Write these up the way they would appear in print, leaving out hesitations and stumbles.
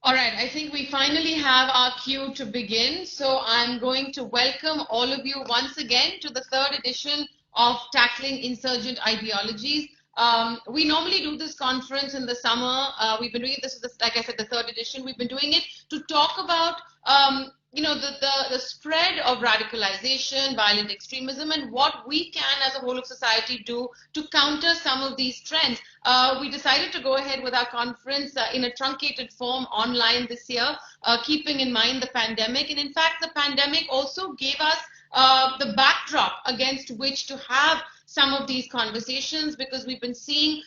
All right, I think we finally have our cue to begin. So I'm going to welcome all of you once again to the third edition of Tackling Insurgent Ideologies. We normally do this conference in the summer. We've been doing this, like I said, the third edition. We've been doing it to talk about the spread of radicalization, violent extremism, and what we can as a whole of society do to counter some of these trends. We decided to go ahead with our conference in a truncated form online this year, keeping in mind the pandemic. And in fact, the pandemic also gave us the backdrop against which to have some of these conversations, because we've been seeing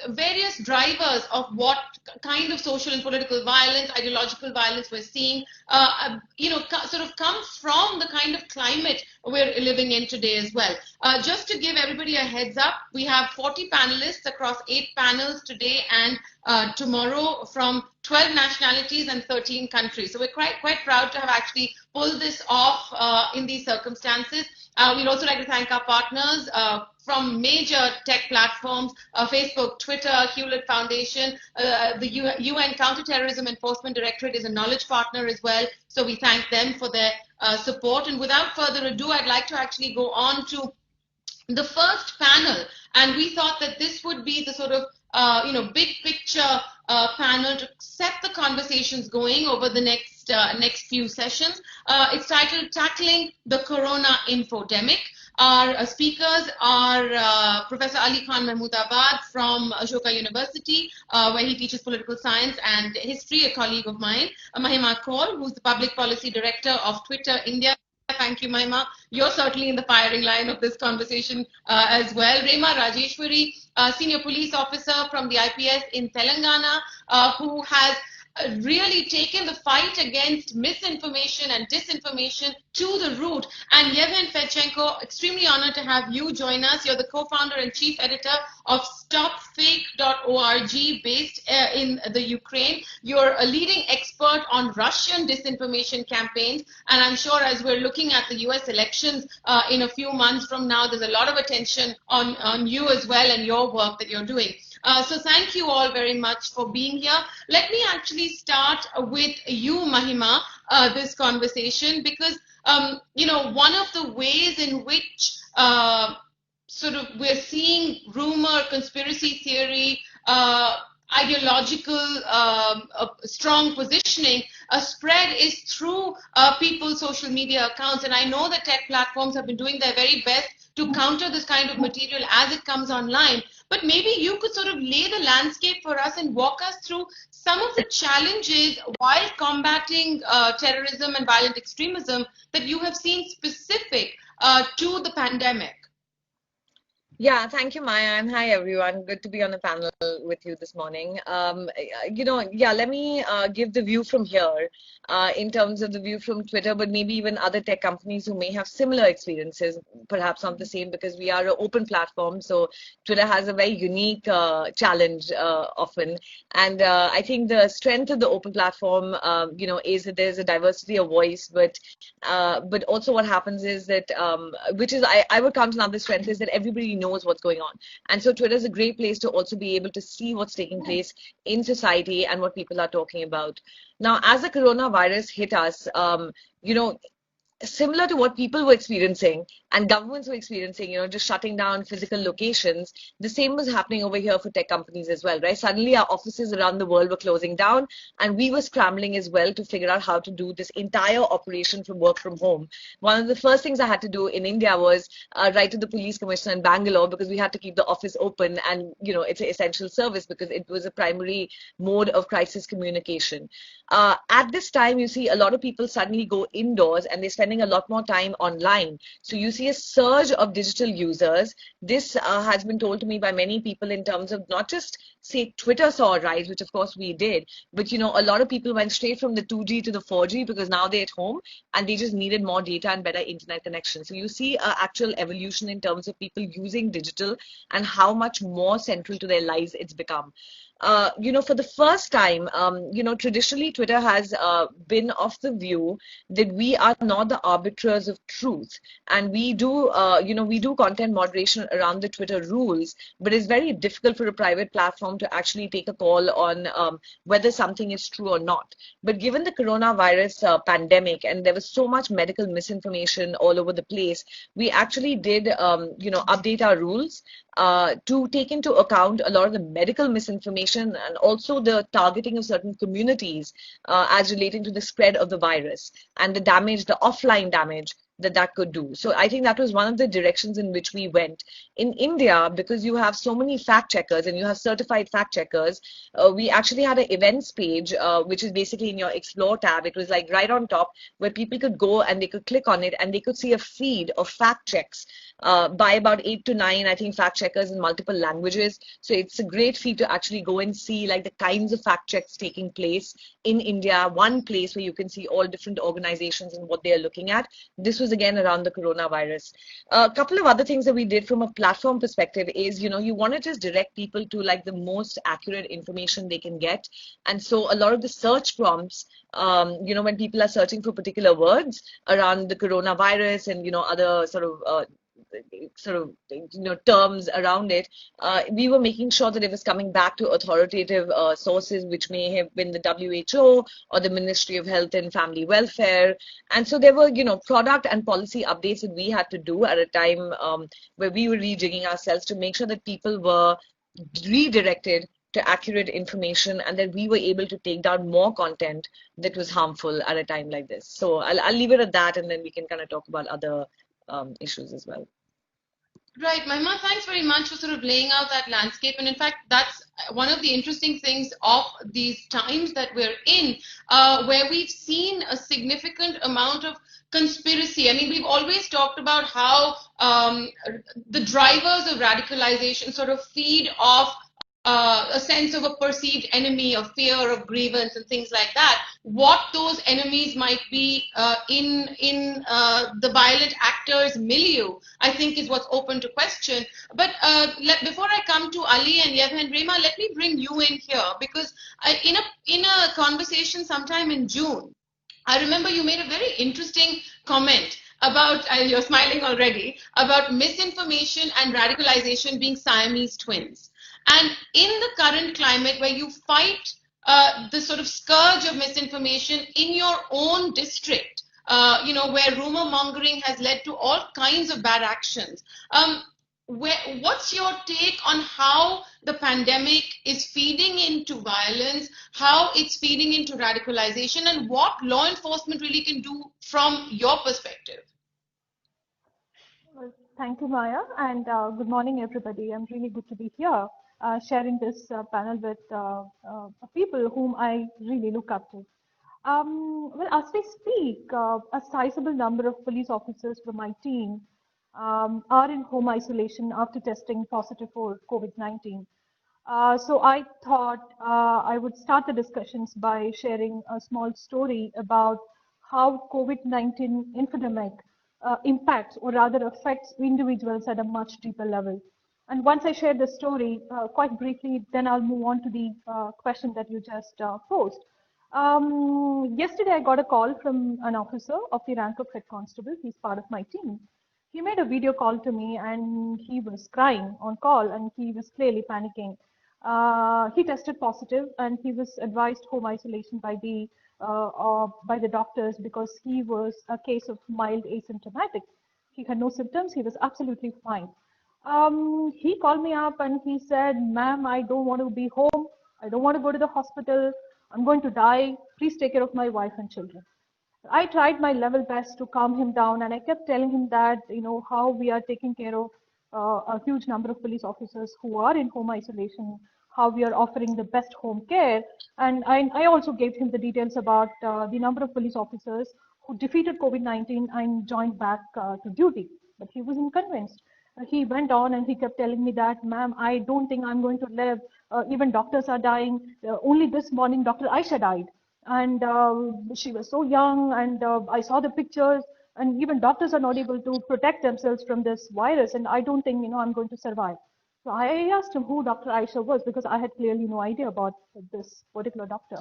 various drivers of what kind of social and political violence, ideological violence we're seeing, sort of come from the kind of climate we're living in today as well. Just to give everybody a heads up, we have 40 panelists across 8 panels today and tomorrow from 12 nationalities and 13 countries. So we're quite proud to have actually pulled this off in these circumstances. We'd also like to thank our partners from major tech platforms, Facebook, Twitter, Hewlett Foundation. The UN Counterterrorism Enforcement Directorate is a knowledge partner as well. So we thank them for their support. And without further ado, I'd like to actually go on to the first panel. And we thought that this would be the sort of big picture panel to set the conversations going over the next few sessions. It's titled Tackling the Corona Infodemic. Our speakers are Professor Ali Khan Mahmoodabad from Ashoka University, where he teaches political science and history, a colleague of mine. Mahima Kaur, who's the Public Policy Director of Twitter India. Thank you, Mahima. You're certainly in the firing line of this conversation as well. Rema Rajeshwari, Senior Police Officer from the IPS in Telangana, who has really taken the fight against misinformation and disinformation to the root. And Yevhen Fedchenko, extremely honored to have you join us. You're the co-founder and chief editor of stopfake.org based in the Ukraine. You're a leading expert on Russian disinformation campaigns. And I'm sure as we're looking at the US elections in a few months from now, there's a lot of attention on you as well and your work that you're doing. So thank you all very much for being here. Let me actually start with you, Mahima, this conversation, because, one of the ways in which we're seeing rumor, conspiracy theory, ideological strong positioning spread is through people's social media accounts. And I know that tech platforms have been doing their very best to counter this kind of material as it comes online. But maybe you could sort of lay the landscape for us and walk us through some of the challenges while combating terrorism and violent extremism that you have seen specific to the pandemic. Yeah, thank you, Maya, and hi, everyone. Good to be on a panel with you this morning. Let me give the view from here in terms of the view from Twitter, but maybe even other tech companies who may have similar experiences, perhaps not the same, because we are an open platform. So Twitter has a very unique challenge often. And I think the strength of the open platform, is that there's a diversity of voice, but also what happens is that, I would count another strength is that everybody knows what's going on. And so Twitter is a great place to also be able to see what's taking place in society and what people are talking about. Now, as the coronavirus hit us, similar to what people were experiencing and governments were experiencing, just shutting down physical locations, the same was happening over here for tech companies as well, right? Suddenly our offices around the world were closing down and we were scrambling as well to figure out how to do this entire operation from work from home. One of the first things I had to do in India was write to the police commissioner in Bangalore, because we had to keep the office open and, it's an essential service because it was a primary mode of crisis communication. At this time, you see a lot of people suddenly go indoors and they're spending a lot more time online. So you see a surge of digital users. This has been told to me by many people in terms of not just, say, Twitter saw a rise, which of course we did, but a lot of people went straight from the 2G to the 4G because now they're at home and they just needed more data and better internet connection. So you see an actual evolution in terms of people using digital and how much more central to their lives it's become. for the first time, traditionally Twitter has been of the view that we are not the arbiters of truth, and we do content moderation around the Twitter rules, but it's very difficult for a private platform to actually take a call on whether something is true or not. But given the coronavirus pandemic, and there was so much medical misinformation all over the place, we actually did, update our rules to take into account a lot of the medical misinformation and also the targeting of certain communities as relating to the spread of the virus and the damage, the offline damage that could do. So I think that was one of the directions in which we went. In India, because you have so many fact checkers and you have certified fact checkers, we actually had an events page, which is basically in your Explore tab. It was like right on top where people could go and they could click on it and they could see a feed of fact checks by about 8 to 9, I think, fact checkers in multiple languages. So it's a great feed to actually go and see like the kinds of fact checks taking place in India, one place where you can see all different organizations and what they're looking at. This was again around the coronavirus. A couple of other things that we did from a platform perspective is, you want to just direct people to like the most accurate information they can get. And so a lot of the search prompts, when people are searching for particular words around the coronavirus and, other sort of terms around it, we were making sure that it was coming back to authoritative sources, which may have been the WHO or the Ministry of Health and Family Welfare. And so there were, product and policy updates that we had to do at a time where we were rejigging ourselves to make sure that people were redirected to accurate information and that we were able to take down more content that was harmful at a time like this. So I'll leave it at that, and then we can kind of talk about other issues as well. Right, Mahima, thanks very much for sort of laying out that landscape. And in fact, that's one of the interesting things of these times that we're in, where we've seen a significant amount of conspiracy. I mean, we've always talked about how the drivers of radicalization sort of feed off a sense of a perceived enemy, of fear, of grievance, and things like that. What those enemies might be in the violent actors' milieu, I think, is what's open to question. But before I come to Ali and Yev and Rema, let me bring you in here, because in a conversation sometime in June, I remember you made a very interesting comment about, you're smiling already, about misinformation and radicalization being Siamese twins. And in the current climate where you fight the sort of scourge of misinformation in your own district, where rumor mongering has led to all kinds of bad actions, what's your take on how the pandemic is feeding into violence, how it's feeding into radicalization, and what law enforcement really can do from your perspective? Well, thank you, Maya, and good morning, everybody. I'm really good to be here, sharing this panel with people whom I really look up to. Well, as we speak, a sizable number of police officers from my team are in home isolation after testing positive for COVID-19. So I thought I would start the discussions by sharing a small story about how COVID-19 infodemic impacts, or rather affects, individuals at a much deeper level. And once I share the story quite briefly, then I'll move on to the question that you just posed. Yesterday, I got a call from an officer of the rank of head constable. He's part of my team. He made a video call to me and he was crying on call and he was clearly panicking. He tested positive and he was advised home isolation by the doctors because he was a case of mild asymptomatic. He had no symptoms. He was absolutely fine. He called me up and he said, "Ma'am, I don't want to be home. I don't want to go to the hospital. I'm going to die. Please take care of my wife and children." I tried my level best to calm him down, and I kept telling him that, how we are taking care of a huge number of police officers who are in home isolation, how we are offering the best home care. And I also gave him the details about the number of police officers who defeated COVID-19 and joined back to duty. But he wasn't convinced. He went on and he kept telling me that, "Ma'am, I don't think I'm going to live. Even doctors are dying. Only this morning, Dr. Aisha died. And she was so young, and I saw the pictures, and even doctors are not able to protect themselves from this virus, and I don't think, I'm going to survive." So I asked him who Dr. Aisha was because I had clearly no idea about this particular doctor.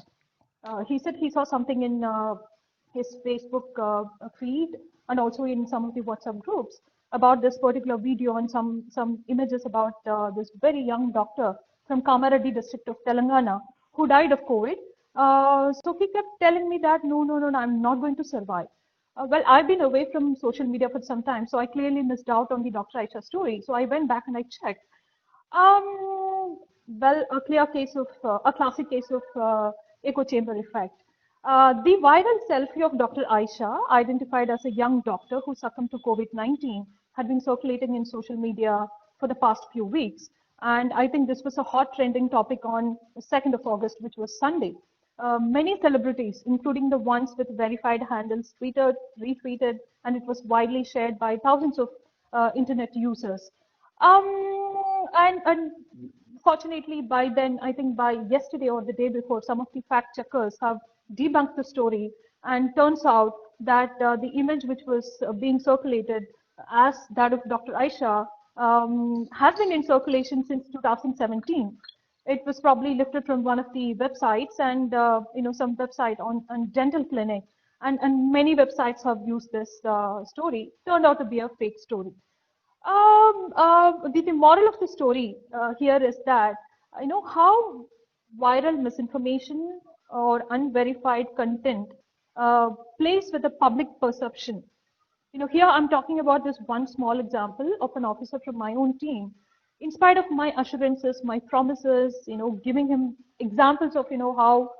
He said he saw something in his Facebook feed and also in some of the WhatsApp groups about this particular video and some images about this very young doctor from Kamareddy district of Telangana who died of COVID. So he kept telling me that no, I'm not going to survive. Well, I've been away from social media for some time, so I clearly missed out on the Dr. Aisha story. So I went back and I checked. Well, a classic case of echo chamber effect. The viral selfie of Dr. Aisha, identified as a young doctor who succumbed to COVID-19, had been circulating in social media for the past few weeks. And I think this was a hot trending topic on the 2nd of August, which was Sunday. Many celebrities, including the ones with verified handles, tweeted, retweeted, and it was widely shared by thousands of internet users. And fortunately, by then, I think by yesterday or the day before, some of the fact checkers have debunked the story, and turns out that the image which was being circulated as that of Dr. Aisha has been in circulation since 2017. It was probably lifted from one of the websites, and some website on dental clinic, and many websites have used this story. Turned out to be a fake story. The moral of the story here is that how viral misinformation or unverified content plays with the public perception. Here I'm talking about this one small example of an officer from my own team. In spite of my assurances, my promises, giving him examples of how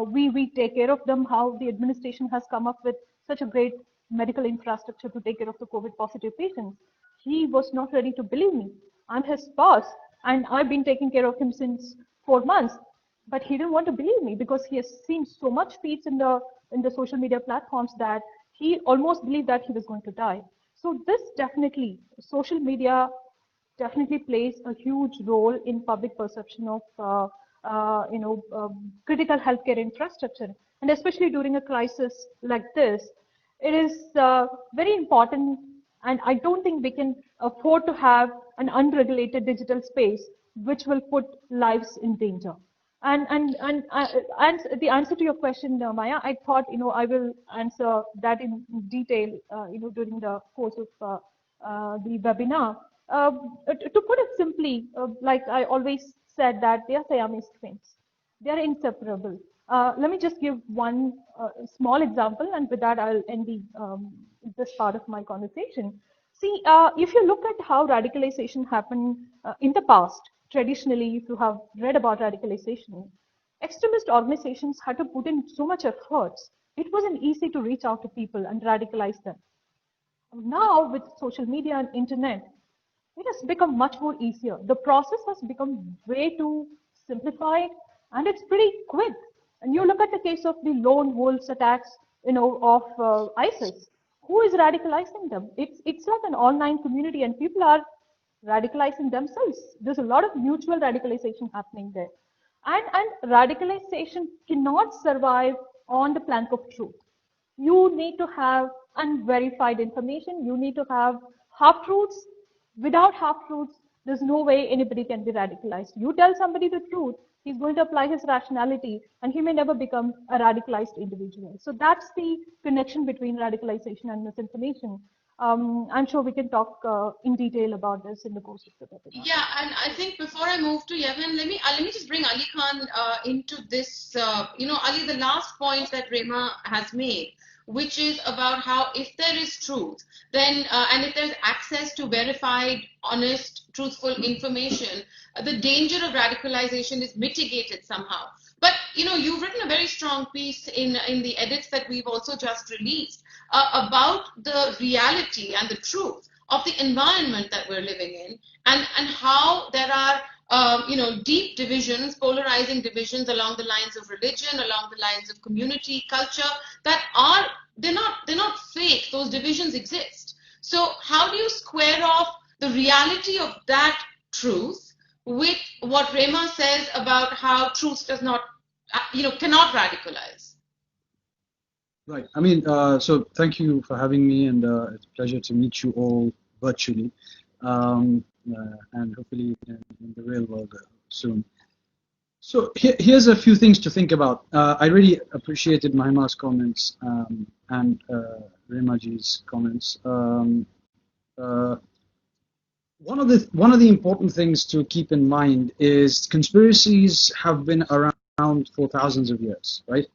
we take care of them, how the administration has come up with such a great medical infrastructure to take care of the COVID positive patients. He was not ready to believe me. I'm his boss, and I've been taking care of him since 4 months. But he didn't want to believe me because he has seen so much feeds in the social media platforms that he almost believed that he was going to die. So this definitely, social media definitely plays a huge role in public perception of critical healthcare infrastructure, and especially during a crisis like this, it is very important. And I don't think we can afford to have an unregulated digital space which will put lives in danger. And the answer to your question, Maya, I thought I will answer that in detail during the course of the webinar. To put it simply, like I always said, that they are Siamese twins. They are inseparable. Let me just give one small example, and with that I'll end this part of my conversation. See, if you look at how radicalization happened in the past, traditionally, if you have read about radicalization, extremist organizations had to put in so much efforts. It wasn't easy to reach out to people and radicalize them. Now, with social media and internet, it has become much more easier. The process has become way too simplified, and it's pretty quick. And you look at the case of the lone wolves attacks, of ISIS. Who is radicalizing them? It's like an online community, and people are radicalizing themselves. There's a lot of mutual radicalization happening there. And radicalization cannot survive on the plank of truth. You need to have unverified information. You need to have half-truths. Without half-truths, there's no way anybody can be radicalized. You tell somebody the truth, he's going to apply his rationality, and he may never become a radicalized individual. So that's the connection between radicalization and misinformation. I'm sure we can talk in detail about this in the course of the webinar. Yeah, and I think before I move to Yemen, let me just bring Ali Khan into this. Ali, the last point that Rema has made, which is about how if there is truth, then and if there's access to verified, honest, truthful information, the danger of radicalization is mitigated somehow. But you've written a very strong piece in the edits that we've also just released about the reality and the truth of the environment that we're living in, and how there are deep divisions, polarizing divisions along the lines of religion, along the lines of community, culture, that are they're not fake. Those divisions exist. So how do you square off the reality of that truth with what Rema says about how truth does not cannot radicalize? Right. I mean, so thank you for having me, and it's a pleasure to meet you all virtually. and hopefully in the real world soon. So here's a few things to think about. I really appreciated Mahima's comments and Remaji's comments. One of the important things to keep in mind is conspiracies have been around for thousands of years, right?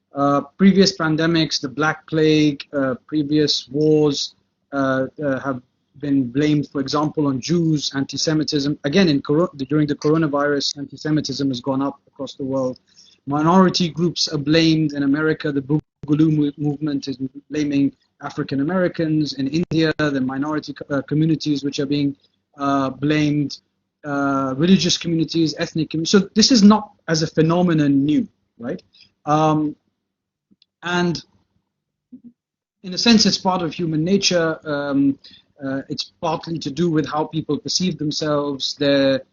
Previous pandemics, the Black Plague, previous wars have been blamed, for example, on Jews, anti-Semitism. Again, during the coronavirus, anti-Semitism has gone up across the world. Minority groups are blamed. In America, the Boogaloo movement is blaming African Americans. In India, the minority communities which are being blamed, religious communities, ethnic communities. So this is not as a phenomenon new, right? And in a sense, it's part of human nature. It's partly to do with how people perceive themselves, their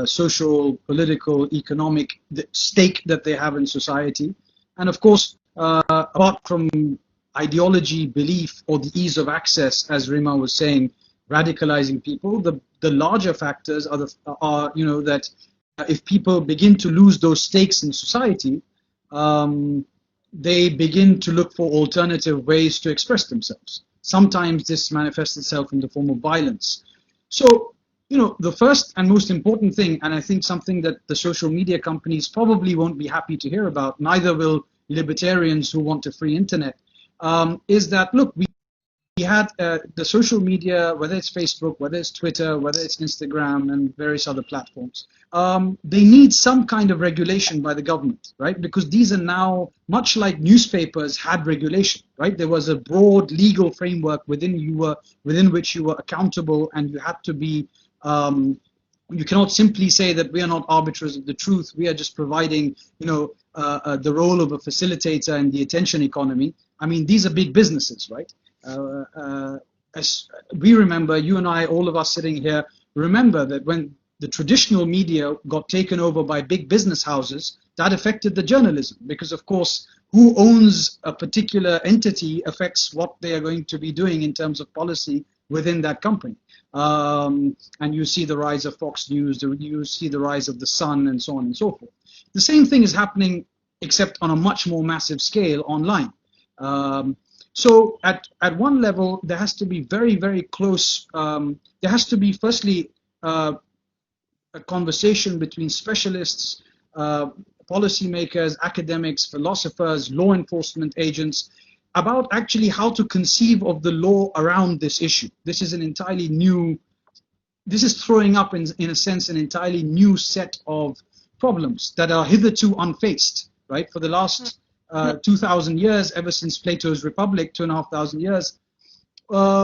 social, political, economic stake that they have in society. And of course, apart from ideology, belief, or the ease of access, as Rima was saying, radicalizing people, the larger factors are that if people begin to lose those stakes in society, they begin to look for alternative ways to express themselves. Sometimes this manifests itself in the form of violence. So, the first and most important thing, and I think something that the social media companies probably won't be happy to hear about, neither will libertarians who want a free internet, is that, look, we had the social media, whether it's Facebook, whether it's Twitter, whether it's Instagram and various other platforms, they need some kind of regulation by the government, right? Because these are now, much like newspapers had regulation, right? There was a broad legal framework within which you were accountable, and you had to be, you cannot simply say that we are not arbiters of the truth. We are just providing, the role of a facilitator in the attention economy. I mean, these are big businesses, right? As we remember, you and I, all of us sitting here, remember that when the traditional media got taken over by big business houses, that affected the journalism, because of course, who owns a particular entity affects what they are going to be doing in terms of policy within that company. And you see the rise of Fox News, you see the rise of the Sun, and so on and so forth. The same thing is happening, except on a much more massive scale online. So at one level, there has to be very, very close, there has to be firstly a conversation between specialists, policymakers, academics, philosophers, law enforcement agents, about actually how to conceive of the law around this issue. This is this is throwing up in a sense an entirely new set of problems that are hitherto unfaced, right? For the last 2,000 years, ever since Plato's Republic, 2,500 years,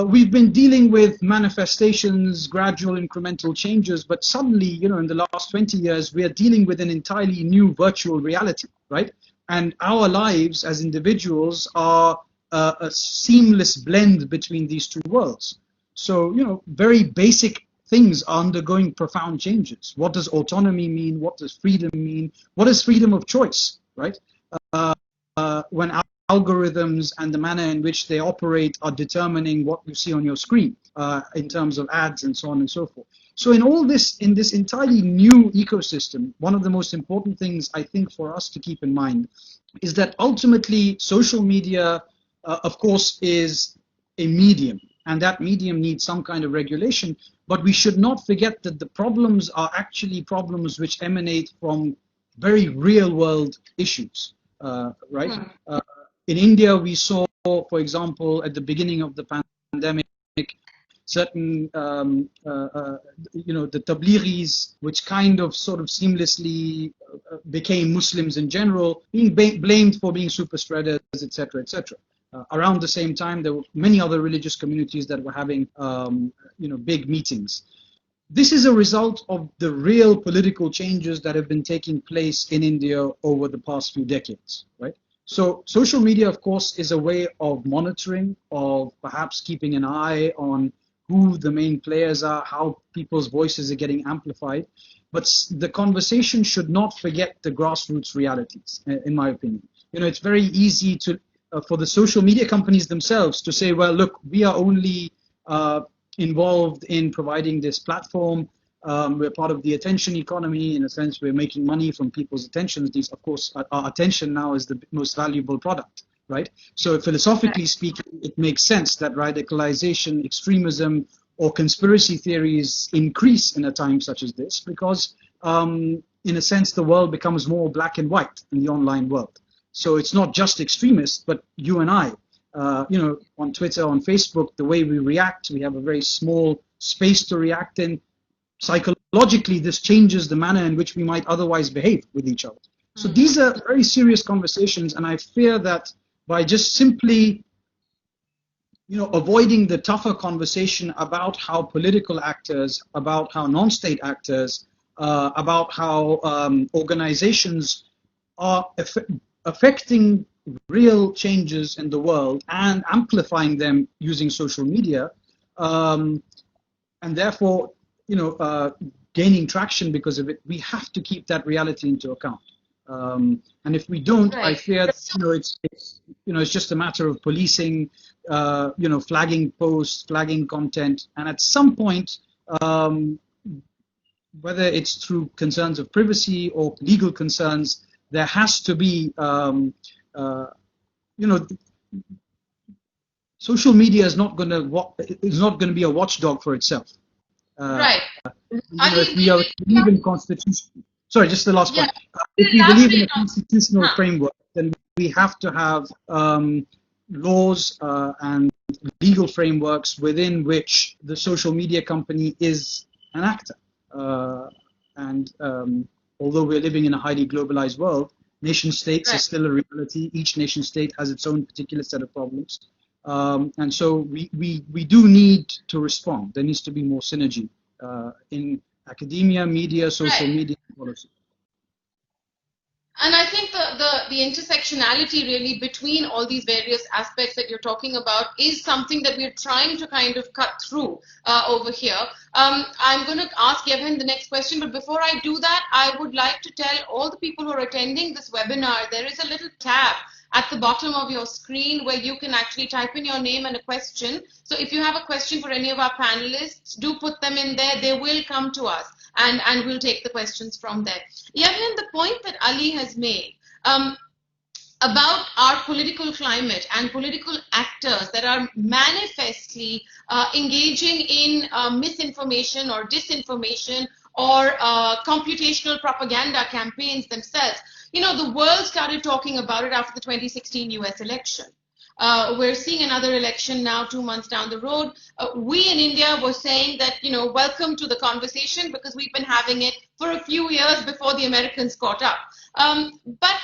we've been dealing with manifestations, gradual incremental changes, but suddenly, in the last 20 years, we are dealing with an entirely new virtual reality, right? And our lives as individuals are a seamless blend between these two worlds. So, very basic things are undergoing profound changes. What does autonomy mean? What does freedom mean? What is freedom of choice, right? When algorithms and the manner in which they operate are determining what you see on your screen in terms of ads and so on and so forth. So in this entirely new ecosystem, one of the most important things I think for us to keep in mind is that ultimately social media, of course, is a medium, and that medium needs some kind of regulation, but we should not forget that the problems are actually problems which emanate from very real world issues. Right? In India, we saw, for example, at the beginning of the pandemic, certain, the Tablighis, which kind of sort of seamlessly became Muslims in general, being blamed for being super spreaders, etc., etc. Around the same time, there were many other religious communities that were having, big meetings. This is a result of the real political changes that have been taking place in India over the past few decades, right? So social media, of course, is a way of monitoring, of perhaps keeping an eye on who the main players are, how people's voices are getting amplified. But the conversation should not forget the grassroots realities, in my opinion. It's very easy for the social media companies themselves to say, well, look, we are only involved in providing this platform. We're part of the attention economy. In a sense, we're making money from people's attention. These, of course, our attention now is the most valuable product, right? So philosophically speaking, it makes sense that radicalization, extremism, or conspiracy theories increase in a time such as this because, in a sense, the world becomes more black and white in the online world. So it's not just extremists, but you and I, on Twitter, on Facebook, the way we react, we have a very small space to react in. Psychologically, this changes the manner in which we might otherwise behave with each other. So these are very serious conversations, and I fear that by just simply avoiding the tougher conversation about how political actors, about how non-state actors, about how organizations are affecting real changes in the world and amplifying them using social media, and therefore, gaining traction because of it, we have to keep that reality into account. And if we don't, right. I fear that, it's just a matter of policing, flagging posts, flagging content, and at some point, whether it's through concerns of privacy or legal concerns, there has to be, social media is not going to be a watchdog for itself. Right. If we believe in constitution. Sorry, just the last point. If we believe in a constitutional framework, then we have to have laws and legal frameworks within which the social media company is an actor. Although we're living in a highly globalized world, nation states are still a reality. Each nation state has its own particular set of problems. And so we do need to respond. There needs to be more synergy in academia, media, social media, and policy. And I think the intersectionality really between all these various aspects that you're talking about is something that we're trying to kind of cut through over here. I'm going to ask Yevhen the next question, but before I do that, I would like to tell all the people who are attending this webinar, there is a little tab at the bottom of your screen where you can actually type in your name and a question. So if you have a question for any of our panelists, do put them in there. They will come to us and we'll take the questions from there. Yevhen, the point that Ali has made about our political climate and political actors that are manifestly engaging in misinformation or disinformation or computational propaganda campaigns themselves. The world started talking about it after the 2016 US election. We're seeing another election now 2 months down the road. We in India were saying that, welcome to the conversation because we've been having it for a few years before the Americans caught up. But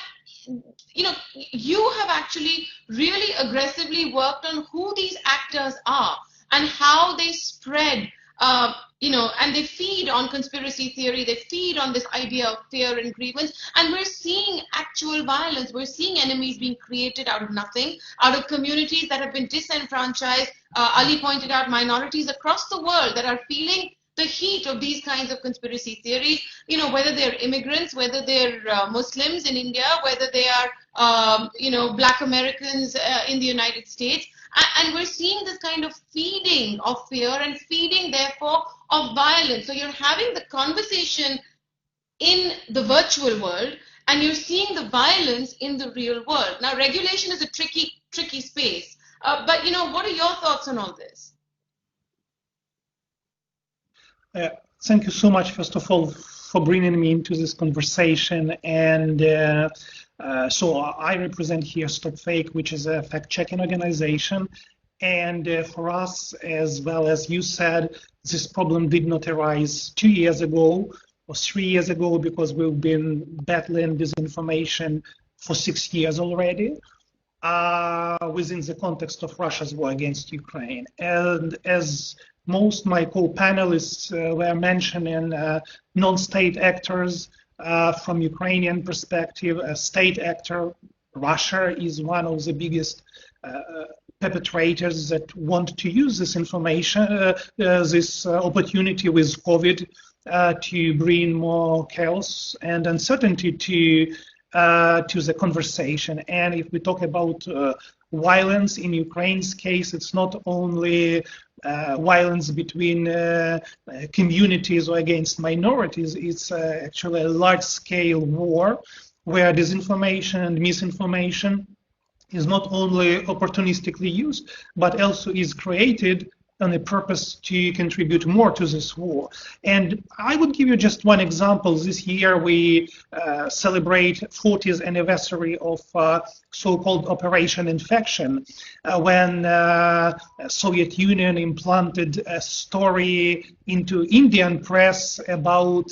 you have actually really aggressively worked on who these actors are and how they spread and they feed on conspiracy theory, they feed on this idea of fear and grievance, and we're seeing actual violence. We're seeing enemies being created out of nothing, out of communities that have been disenfranchised. Ali pointed out minorities across the world that are feeling the heat of these kinds of conspiracy theories, whether they're immigrants, whether they're Muslims in India, whether they are, Black Americans in the United States. And we're seeing this kind of feeding of fear and feeding, therefore, of violence. So you're having the conversation in the virtual world and you're seeing the violence in the real world. Now, regulation is a tricky space. But, what are your thoughts on all this? Thank you so much, first of all, for bringing me into this conversation. And so I represent here Stop Fake, which is a fact-checking organization. And for us, as well as you said, this problem did not arise 2 years ago or 3 years ago because we've been battling disinformation for 6 years already within the context of Russia's war against Ukraine. And as most my co-panelists were mentioning, non-state actors from Ukrainian perspective, a state actor, Russia is one of the biggest perpetrators that want to use this information, this opportunity with COVID to bring more chaos and uncertainty to the conversation. And if we talk about violence in Ukraine's case, it's not only violence between communities or against minorities. It's actually a large-scale war where disinformation and misinformation is not only opportunistically used, but also is created on a purpose to contribute more to this war. And I would give you just one example. This year we celebrate 40th anniversary of so-called Operation Infection, when Soviet Union implanted a story into Indian press about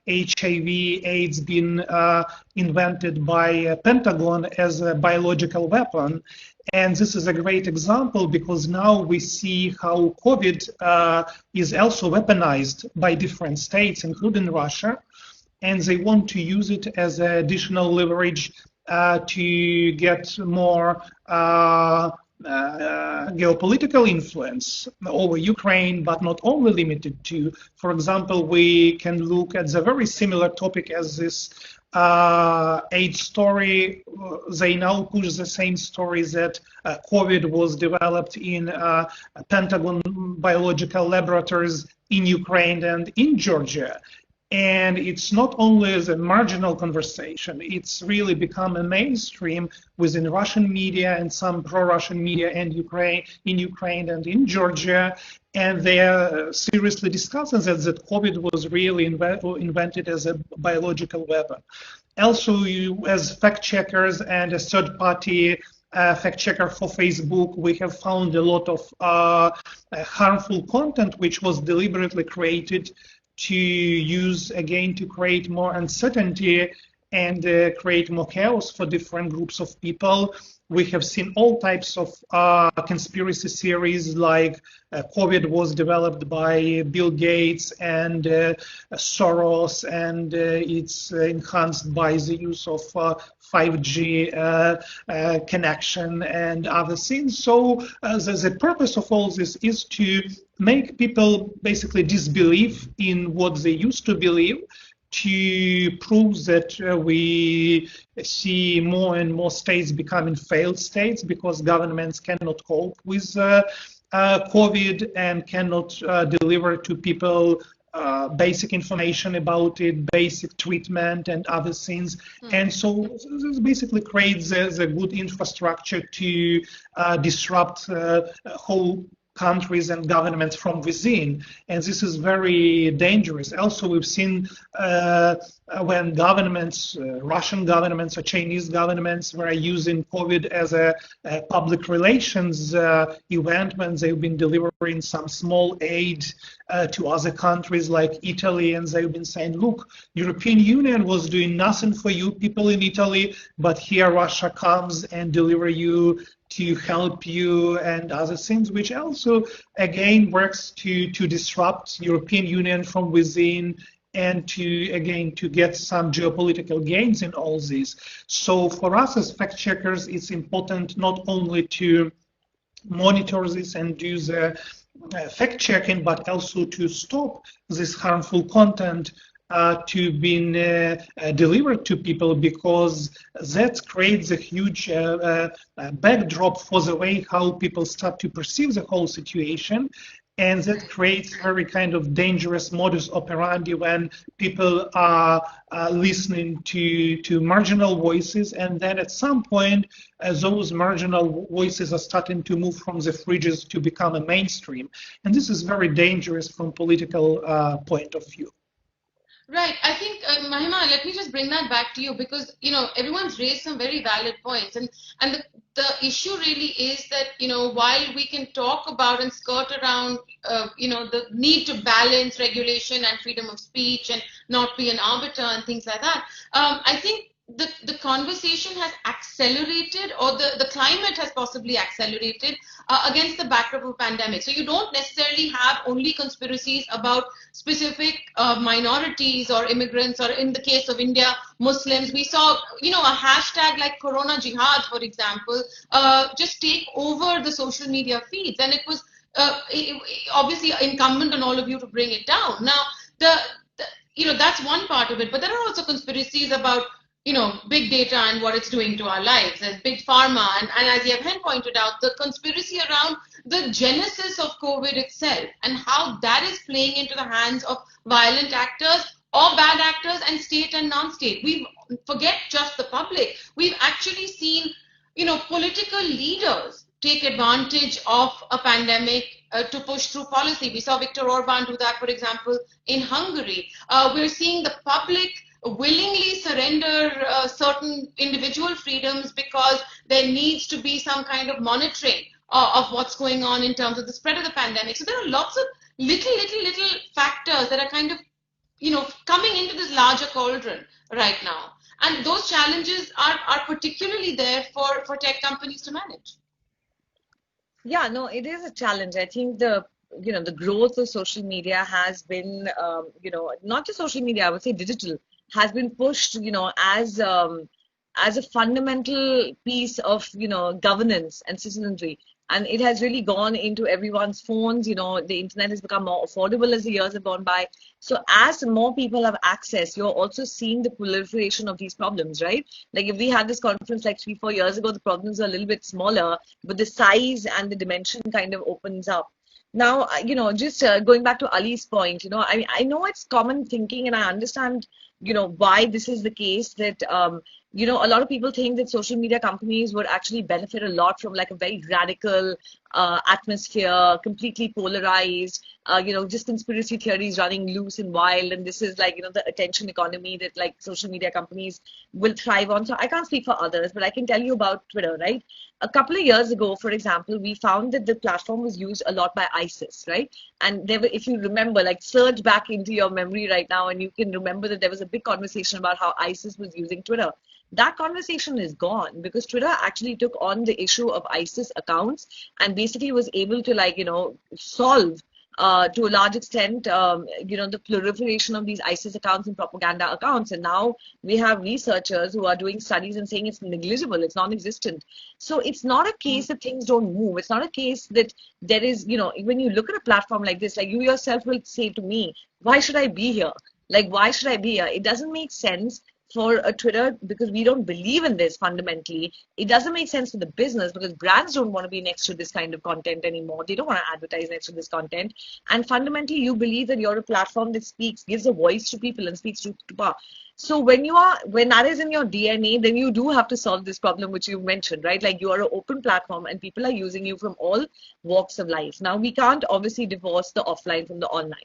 HIV/AIDS being invented by Pentagon as a biological weapon. And this is a great example because now we see how COVID is also weaponized by different states, including Russia, and they want to use it as additional leverage to get more geopolitical influence over Ukraine, but not only limited to. For example, we can look at the very similar topic as this AIDS story. They now push the same story that COVID was developed in Pentagon biological laboratories in Ukraine and in Georgia. And it's not only as a marginal conversation, it's really become a mainstream within Russian media and some pro-Russian media in Ukraine and in Georgia. And they are seriously discussing that COVID was really invented as a biological weapon. Also, as fact checkers and a third party fact checker for Facebook, we have found a lot of harmful content which was deliberately created to use again to create more uncertainty and create more chaos for different groups of people. We have seen all types of conspiracy theories, like COVID was developed by Bill Gates and Soros, and it's enhanced by the use of 5G connection and other things. So the purpose of all this is to make people basically disbelieve in what they used to believe, to prove that we see more and more states becoming failed states because governments cannot cope with COVID and cannot deliver to people basic information about it, basic treatment and other things. And so this basically creates a good infrastructure to disrupt whole countries and governments from within, and this is very dangerous. Also, we've seen when governments, Russian governments or Chinese governments, were using COVID as a public relations event when they've been delivering some small aid to other countries like Italy, and they've been saying, look, European Union was doing nothing for you people in Italy, but here Russia comes and deliver you to help you and other things, which also again works to disrupt European Union from within and to get some geopolitical gains in all this. So for us as fact checkers, it's important not only to monitor this and do the fact checking, but also to stop this harmful content to being delivered to people, because that creates a huge backdrop for the way how people start to perceive the whole situation. And that creates very kind of dangerous modus operandi when people are listening to marginal voices, and then at some point those marginal voices are starting to move from the fringes to become a mainstream. And this is very dangerous from political point of view. Right. I think, Mahima, let me just bring that back to you, because, everyone's raised some very valid points. And the issue really is that, while we can talk about and skirt around, the need to balance regulation and freedom of speech and not be an arbiter and things like that, I think the conversation has accelerated, or the climate has possibly accelerated against the backdrop of a pandemic. So you don't necessarily have only conspiracies about specific minorities or immigrants, or in the case of India, Muslims. We saw, a hashtag like Corona Jihad, for example, just take over the social media feeds. And it was obviously incumbent on all of you to bring it down. Now, that's one part of it. But there are also conspiracies about big data and what it's doing to our lives. There's big pharma, and as Yevhen pointed out, the conspiracy around the genesis of COVID itself and how that is playing into the hands of violent actors or bad actors and state and non-state. We forget just the public. We've actually seen, political leaders take advantage of a pandemic to push through policy. We saw Viktor Orban do that, for example, in Hungary. We're seeing the public willingly surrender certain individual freedoms because there needs to be some kind of monitoring of what's going on in terms of the spread of the pandemic. So there are lots of little factors that are kind of, coming into this larger cauldron right now. And those challenges are particularly there for tech companies to manage. Yeah, no, it is a challenge. I think the growth of social media has been, not just social media, I would say digital, has been pushed, as a fundamental piece of, governance and citizenry. And it has really gone into everyone's phones. The internet has become more affordable as the years have gone by. So as more people have access, you're also seeing the proliferation of these problems, right? Like if we had this conference like 3-4 years ago, the problems are a little bit smaller, but the size and the dimension kind of opens up. Now, just going back to Ali's point, I know it's common thinking and I understand, why this is the case that, a lot of people think that social media companies would actually benefit a lot from like a very radical atmosphere, completely polarized, just conspiracy theories running loose and wild. And this is like, the attention economy that like social media companies will thrive on. So I can't speak for others, but I can tell you about Twitter, right? A couple of years ago, for example, we found that the platform was used a lot by ISIS, right? And there were, if you remember, like surge back into your memory right now, and you can remember that there was a big conversation about how ISIS was using Twitter. That conversation is gone because Twitter actually took on the issue of ISIS accounts and basically was able to solve to a large extent, the proliferation of these ISIS accounts and propaganda accounts. And now we have researchers who are doing studies and saying it's negligible, it's non-existent. So it's not a case that things don't move. It's not a case that there is, when you look at a platform like this, like you yourself will say to me, why should I be here? Like, why should I be here? It doesn't make sense for a Twitter because we don't believe in this fundamentally. It doesn't make sense for the business because brands don't want to be next to this kind of content anymore. They don't want to advertise next to this content. And fundamentally, you believe that you're a platform that gives a voice to people and speaks to power. So when that is in your DNA, then you do have to solve this problem which you mentioned, right? Like you are an open platform and people are using you from all walks of life. Now we can't obviously divorce the offline from the online.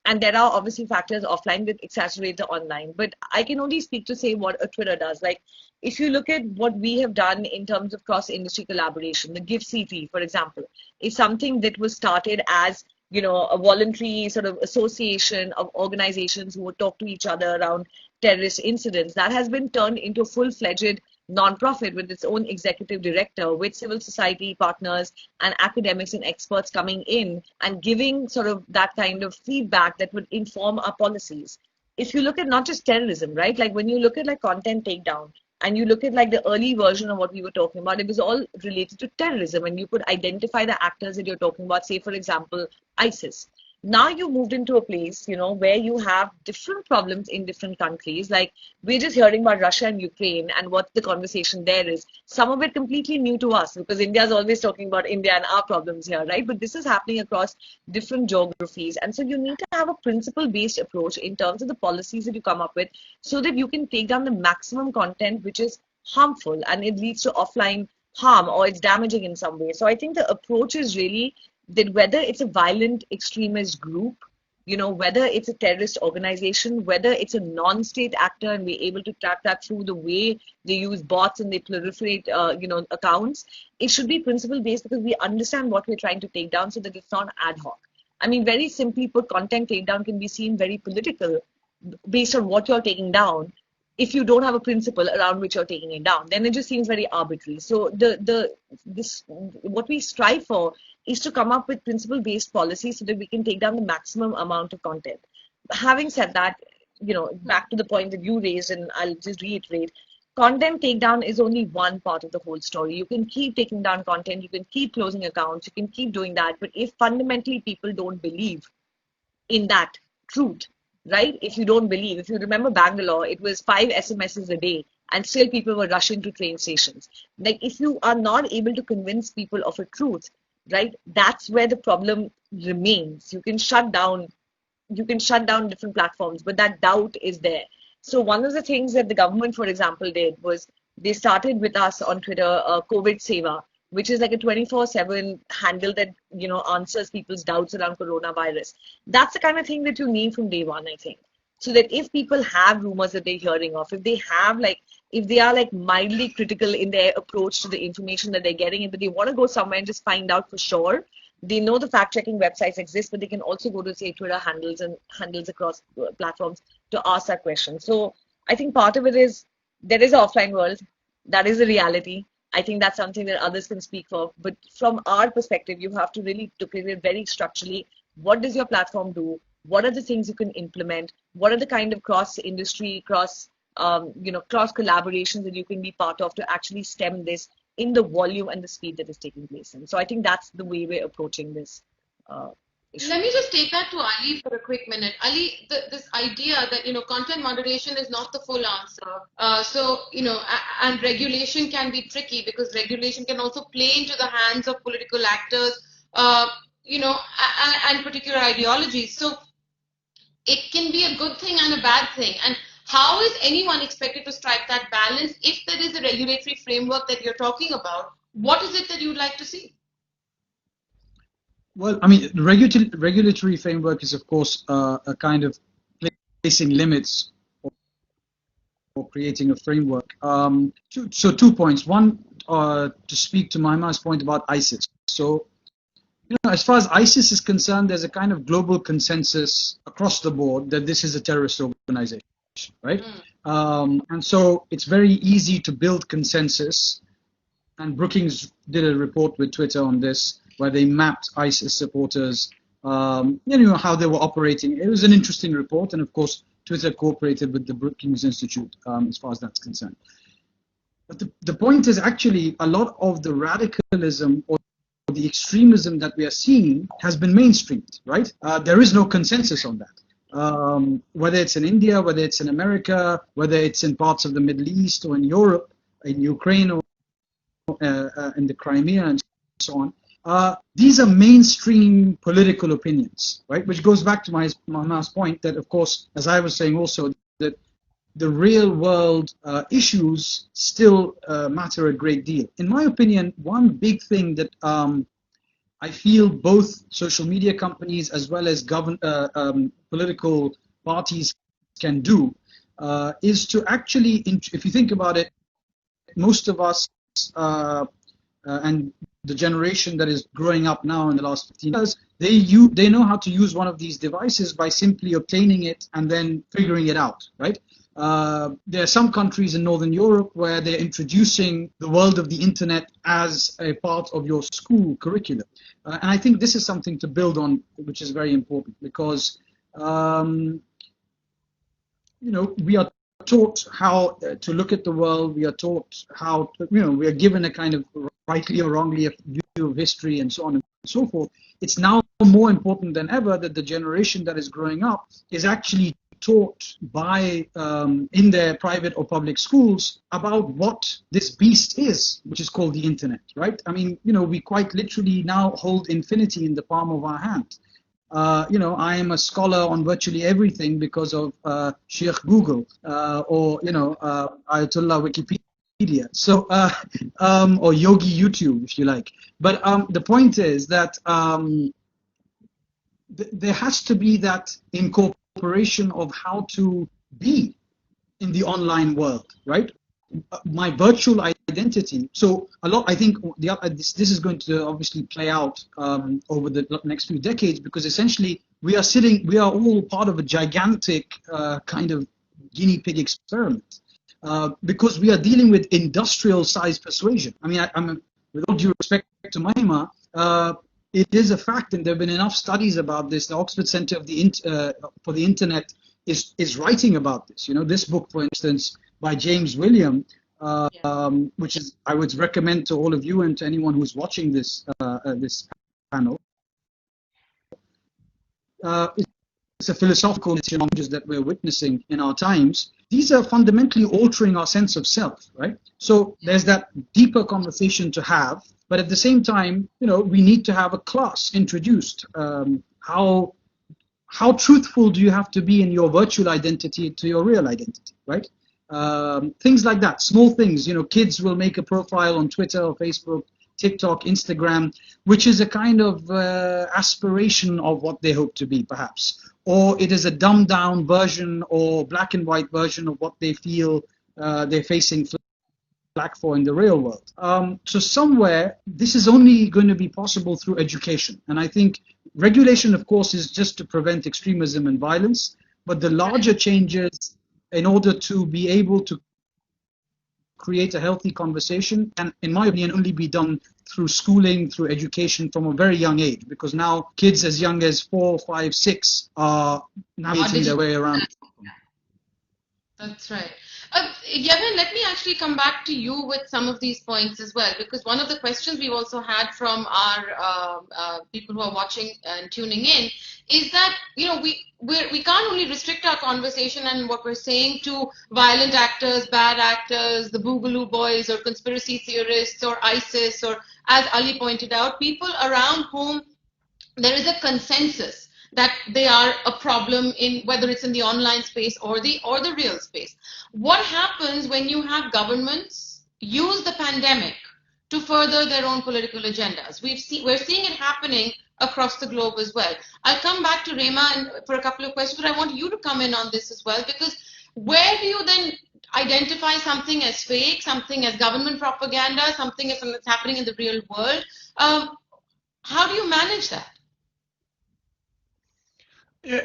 And there are obviously factors offline that exacerbate the online. But I can only speak to say what a Twitter does. Like if you look at what we have done in terms of cross-industry collaboration, the GIFCT, for example, is something that was started as a voluntary sort of association of organizations who would talk to each other around terrorist incidents. That has been turned into a full-fledged non-profit with its own executive director, with civil society partners and academics and experts coming in and giving sort of that kind of feedback that would inform our policies. If you look at not just terrorism, right? Like when you look at like content takedown and you look at like the early version of what we were talking about, it was all related to terrorism and you could identify the actors that you're talking about, say for example, ISIS. Now you moved into a place, where you have different problems in different countries. Like we're just hearing about Russia and Ukraine and what the conversation there is. Some of it completely new to us because India is always talking about India and our problems here, right? But this is happening across different geographies. And so you need to have a principle-based approach in terms of the policies that you come up with so that you can take down the maximum content which is harmful and it leads to offline harm or it's damaging in some way. So I think the approach is really that whether it's a violent extremist group, whether it's a terrorist organization, whether it's a non-state actor and we're able to track that through the way they use bots and they proliferate, accounts, it should be principle-based because we understand what we're trying to take down so that it's not ad hoc. I mean, very simply put, content takedown can be seen very political based on what you're taking down. If you don't have a principle around which you're taking it down, then it just seems very arbitrary. So what we strive for is to come up with principle-based policies so that we can take down the maximum amount of content. Having said that, back to the point that you raised, and I'll just reiterate, content takedown is only one part of the whole story. You can keep taking down content, you can keep closing accounts, you can keep doing that. But if fundamentally people don't believe in that truth, right? If you remember Bangalore, it was 5 SMSs a day and still people were rushing to train stations. Like if you are not able to convince people of a truth, right? That's where the problem remains. You can shut down different platforms, but that doubt is there. So one of the things that the government, for example, did was they started with us on Twitter, COVID Seva, which is like a 24/7 handle that, answers people's doubts around coronavirus. That's the kind of thing that you need from day one, I think. So that if people have rumors that they're hearing of, if they are like mildly critical in their approach to the information that they're getting, but they want to go somewhere and just find out for sure, they know the fact-checking websites exist, but they can also go to, say, Twitter handles and handles across platforms to ask that question. So I think part of it is there is an offline world. That is a reality. I think that's something that others can speak for. But from our perspective, you have to really look at it very structurally. What does your platform do? What are the things you can implement? What are the kind of cross-industry, cross collaborations that you can be part of to actually stem this in the volume and the speed that is taking place in. So I think that's the way we're approaching this issue. Let me just take that to Ali for a quick minute. Ali, this idea that, content moderation is not the full answer. And regulation can be tricky because regulation can also play into the hands of political actors, and particular ideologies. So it can be a good thing and a bad thing. And how is anyone expected to strike that balance if there is a regulatory framework that you're talking about? What is it that you'd like to see? Well, I mean, the regulatory framework is, of course, a kind of placing limits or creating a framework. So 2 points. One, to speak to Mahima's point about ISIS. So, as far as ISIS is concerned, there's a kind of global consensus across the board that this is a terrorist organization. Right? And so it's very easy to build consensus. And Brookings did a report with Twitter on this, where they mapped ISIS supporters, how they were operating. It was an interesting report. And of course, Twitter cooperated with the Brookings Institute as far as that's concerned. But the point is actually a lot of the radicalism or the extremism that we are seeing has been mainstreamed, right? There is no consensus on that. Whether it's in India, whether it's in America, whether it's in parts of the Middle East or in Europe, in Ukraine or in the Crimea and so on. These are mainstream political opinions, right? Which goes back to my last point that, of course, as I was saying also, that the real world issues still matter a great deal. In my opinion, one big thing that I feel both social media companies as well as political parties can do is to actually, if you think about it, most of us and the generation that is growing up now in the last 15 years, they know how to use one of these devices by simply obtaining it and then figuring it out, right? There are some countries in Northern Europe where they're introducing the world of the internet as a part of your school curriculum. And I think this is something to build on, which is very important because, we are taught how to look at the world. We are taught how, we are given a kind of rightly or wrongly a view of history and so on and so forth. It's now more important than ever that the generation that is growing up is actually taught by in their private or public schools about what this beast is, which is called the internet, right? I mean, we quite literally now hold infinity in the palm of our hand. I am a scholar on virtually everything because of Sheikh Google or Ayatollah Wikipedia, so or Yogi YouTube, if you like. But the point is that there has to be that incorporation of how to be in the online world, right? My virtual identity. So I think this is going to obviously play out over the next few decades because essentially we are all part of a gigantic kind of guinea pig experiment because we are dealing with industrial size persuasion. I mean, I'm with all due respect to Mahima, it is a fact, and there have been enough studies about this. The Oxford Center for the Internet is writing about this. This book, for instance, by James William, which is I would recommend to all of you and to anyone who's watching this panel. It's a philosophical challenges that we're witnessing in our times. These are fundamentally altering our sense of self, right? So there's that deeper conversation to have But at the same time, we need to have a class introduced. How truthful do you have to be in your virtual identity to your real identity, right? Things like that, small things. Kids will make a profile on Twitter or Facebook, TikTok, Instagram, which is a kind of aspiration of what they hope to be, perhaps. Or it is a dumbed down version or black and white version of what they feel they're facing flack for in the real world. So somewhere, this is only going to be possible through education. And I think regulation, of course, is just to prevent extremism and violence. But the larger changes, in order to be able to create a healthy conversation, and in my opinion, only be done through schooling, through education from a very young age, because now kids as young as 4, 5, 6 are navigating their way around. That's right. Yevhen, let me actually come back to you with some of these points as well, because one of the questions we've also had from our people who are watching and tuning in is that, we can't only restrict our conversation and what we're saying to violent actors, bad actors, the Boogaloo boys or conspiracy theorists or ISIS, or as Ali pointed out, people around whom there is a consensus that they are a problem, in whether it's in the online space or the real space. What happens when you have governments use the pandemic to further their own political agendas? We're seeing it happening across the globe as well. I'll come back to Rema for a couple of questions, but I want you to come in on this as well, because where do you then identify something as fake, something as government propaganda, something as something that's happening in the real world? How do you manage that?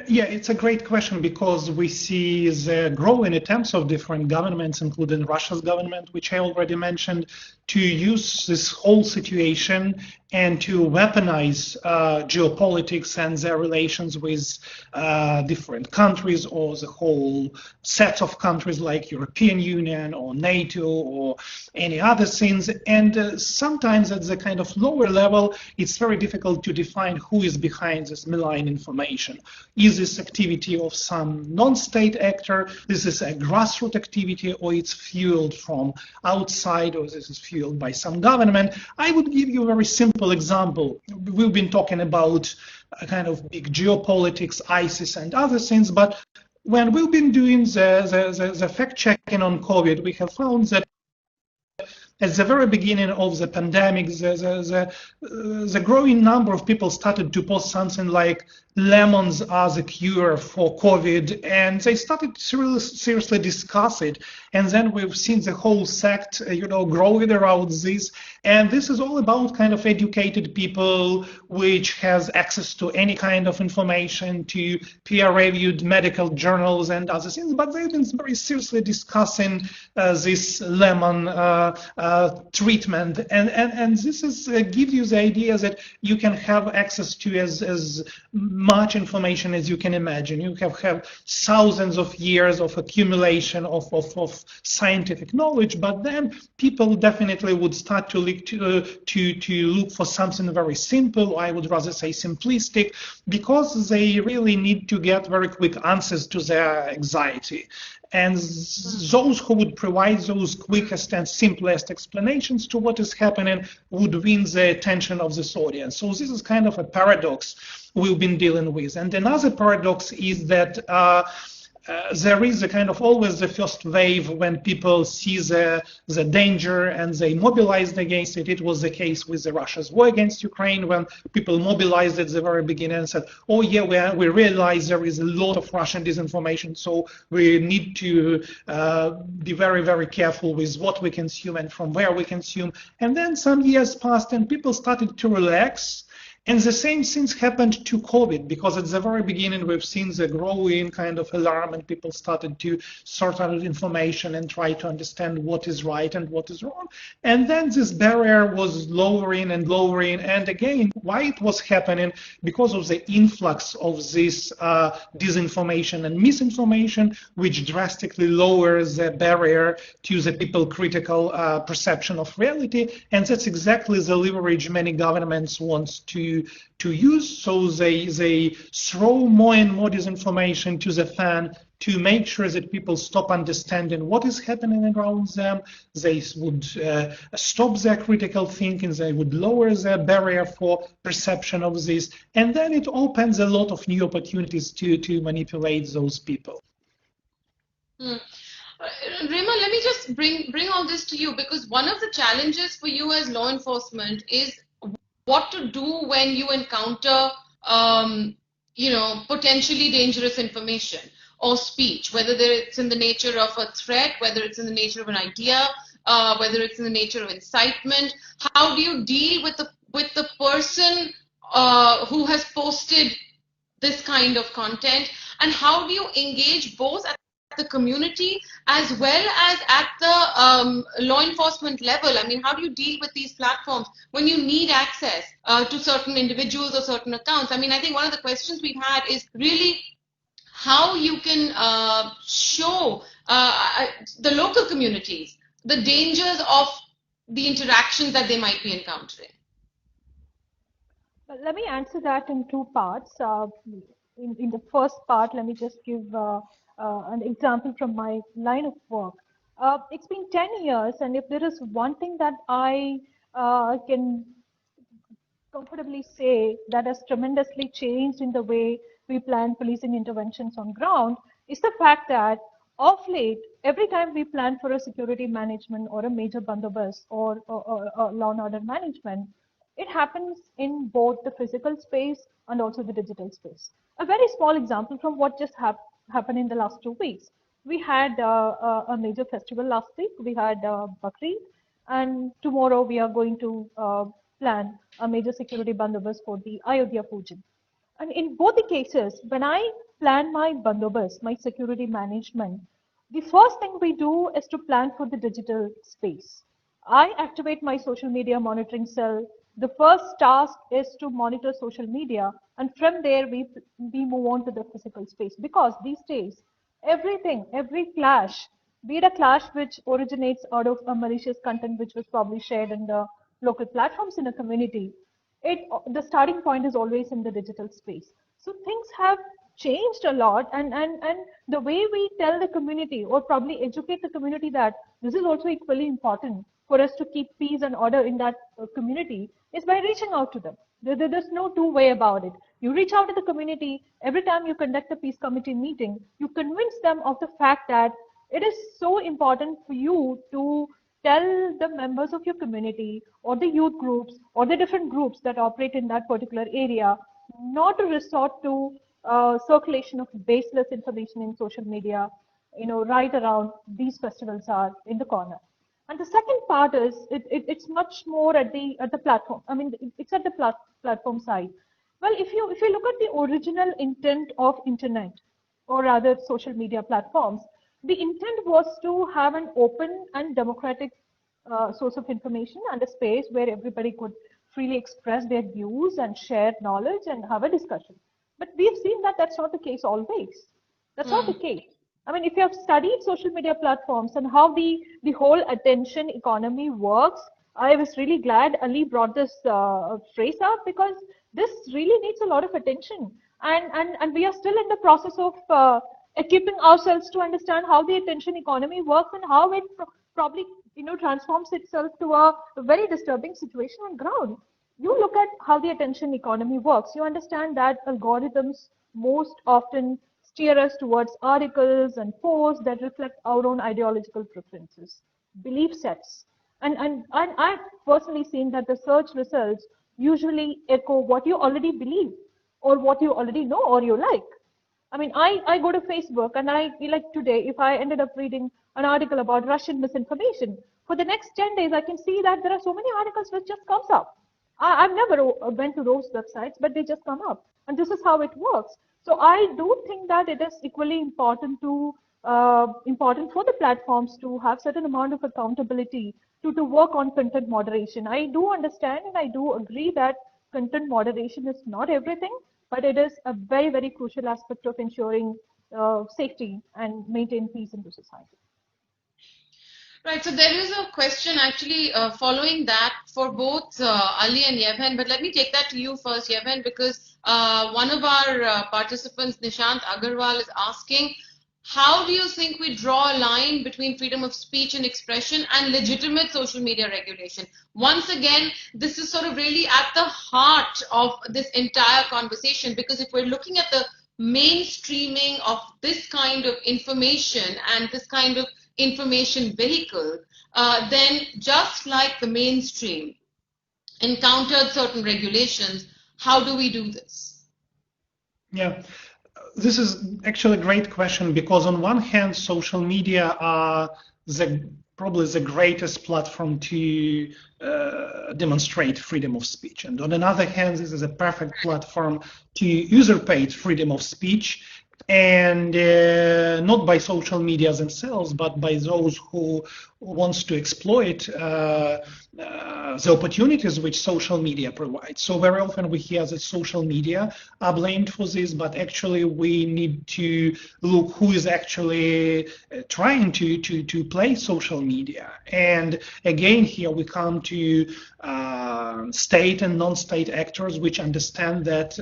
Yeah, it's a great question, because we see the growing attempts of different governments, including Russia's government, which I already mentioned, to use this whole situation and to weaponize geopolitics and their relations with different countries, or the whole set of countries like European Union or NATO or any other things. And sometimes at the kind of lower level, it's very difficult to define who is behind this malign information. Is this activity of some non-state actor? Is this a grassroots activity, or it's fueled from outside, or this is fueled by some government? I would give you a very simple example. We've been talking about a kind of big geopolitics, ISIS and other things, but when we've been doing the fact-checking on COVID, we have found that at the very beginning of the pandemic, the growing number of people started to post something like lemons are the cure for COVID, and they started to seriously discuss it. And then we've seen the whole sect, growing around this. And this is all about kind of educated people, which has access to any kind of information, to peer-reviewed medical journals and other things. But they've been very seriously discussing this lemon treatment. And this is gives you the idea that you can have access to as much information as you can imagine. You have thousands of years of accumulation of scientific knowledge, but then people definitely would start to look for something very simple, I would rather say simplistic, because they really need to get very quick answers to their anxiety. And those who would provide those quickest and simplest explanations to what is happening would win the attention of this audience. So this is kind of a paradox we've been dealing with. And another paradox is that there is a kind of always the first wave when people see the danger and they mobilized against it. It was the case with the Russia's war against Ukraine, when people mobilized at the very beginning and said, oh yeah, we realize there is a lot of Russian disinformation, so we need to be very, very careful with what we consume and from where we consume. And then some years passed and people started to relax. And the same things happened to COVID, because at the very beginning we've seen the growing kind of alarm and people started to sort out information and try to understand what is right and what is wrong. And then this barrier was lowering and lowering. And again, why it was happening? Because of the influx of this disinformation and misinformation, which drastically lowers the barrier to the people critical perception of reality. And that's exactly the leverage many governments want to to use. So they throw more and more disinformation to the fan to make sure that people stop understanding what is happening around them. They would stop their critical thinking. They would lower their barrier for perception of this. And then it opens a lot of new opportunities to manipulate those people. Rima, let me just bring all this to you, because one of the challenges for you as law enforcement is what to do when you encounter, potentially dangerous information or speech, whether it's in the nature of a threat, whether it's in the nature of an idea, whether it's in the nature of incitement. How do you deal with the person who has posted this kind of content, and how do you engage both at the community as well as at the law enforcement level? I mean, how do you deal with these platforms when you need access to certain individuals or certain accounts? I mean, I think one of the questions we've had is really how you can show the local communities the dangers of the interactions that they might be encountering. Let me answer that in two parts. In the first part, let me just give an example from my line of work. It's been 10 years, and if there is one thing that I can comfortably say that has tremendously changed in the way we plan policing interventions on ground, is the fact that of late, every time we plan for a security management or a major bandobast or law and order management, it happens in both the physical space and also the digital space. A very small example from what just happened in the last 2 weeks. We had a major festival last week. We had Bakri, and tomorrow we are going to plan a major security bandobast for the Ayodhya Pujan. And in both the cases, when I plan my bandobast, my security management, the first thing we do is to plan for the digital space. I activate my social media monitoring cell. The first task is to monitor social media, and from there we move on to the physical space, because these days every clash, be it a clash which originates out of a malicious content which was probably shared in the local platforms in a community, the starting point is always in the digital space. So things have changed a lot, and the way we tell the community or probably educate the community that this is also equally important for us to keep peace and order in that community is by reaching out to them. There's no two way about it. You reach out to the community. Every time you conduct a peace committee meeting, you convince them of the fact that it is so important for you to tell the members of your community or the youth groups or the different groups that operate in that particular area not to resort to circulation of baseless information in social media, right around these festivals are in the corner. And the second part is it's much more at the platform. I mean, it's at the platform side. Well, if you look at the original intent of internet, or rather social media platforms, the intent was to have an open and democratic source of information and a space where everybody could freely express their views and share knowledge and have a discussion. But we've seen that that's not the case always. That's not the case. I mean, if you have studied social media platforms and how the whole attention economy works, I was really glad Ali brought this phrase up, because this really needs a lot of attention. And we are still in the process of equipping ourselves to understand how the attention economy works and how it probably transforms itself to a very disturbing situation on ground. You look at how the attention economy works, you understand that algorithms most often steer us towards articles and posts that reflect our own ideological preferences, belief sets. And I've personally seen that the search results usually echo what you already believe or what you already know or you like. I mean, I go to Facebook and I, like today, if I ended up reading an article about Russian misinformation, for the next 10 days, I can see that there are so many articles which just comes up. I've never went to those websites, but they just come up. And this is how it works. So I do think that it is equally important for the platforms to have certain amount of accountability to work on content moderation. I do understand and I do agree that content moderation is not everything, but it is a very, very crucial aspect of ensuring safety and maintain peace in the society. Right, so there is a question actually following that for both Ali and Yevhen, but let me take that to you first, Yevhen, because one of our participants, Nishant Agarwal, is asking, how do you think we draw a line between freedom of speech and expression and legitimate social media regulation? Once again, this is sort of really at the heart of this entire conversation, because if we're looking at the mainstreaming of this kind of information and this kind of information vehicle, then just like the mainstream encountered certain regulations, how do we do this? Yeah, this is actually a great question, because on one hand, social media are probably the greatest platform to demonstrate freedom of speech. And on another hand, this is a perfect platform to usurpate freedom of speech, and not by social media themselves, but by those who wants to exploit the opportunities which social media provides. So very often we hear that social media are blamed for this, but actually we need to look who is actually trying to play social media. And again, here we come to state and non-state actors which understand that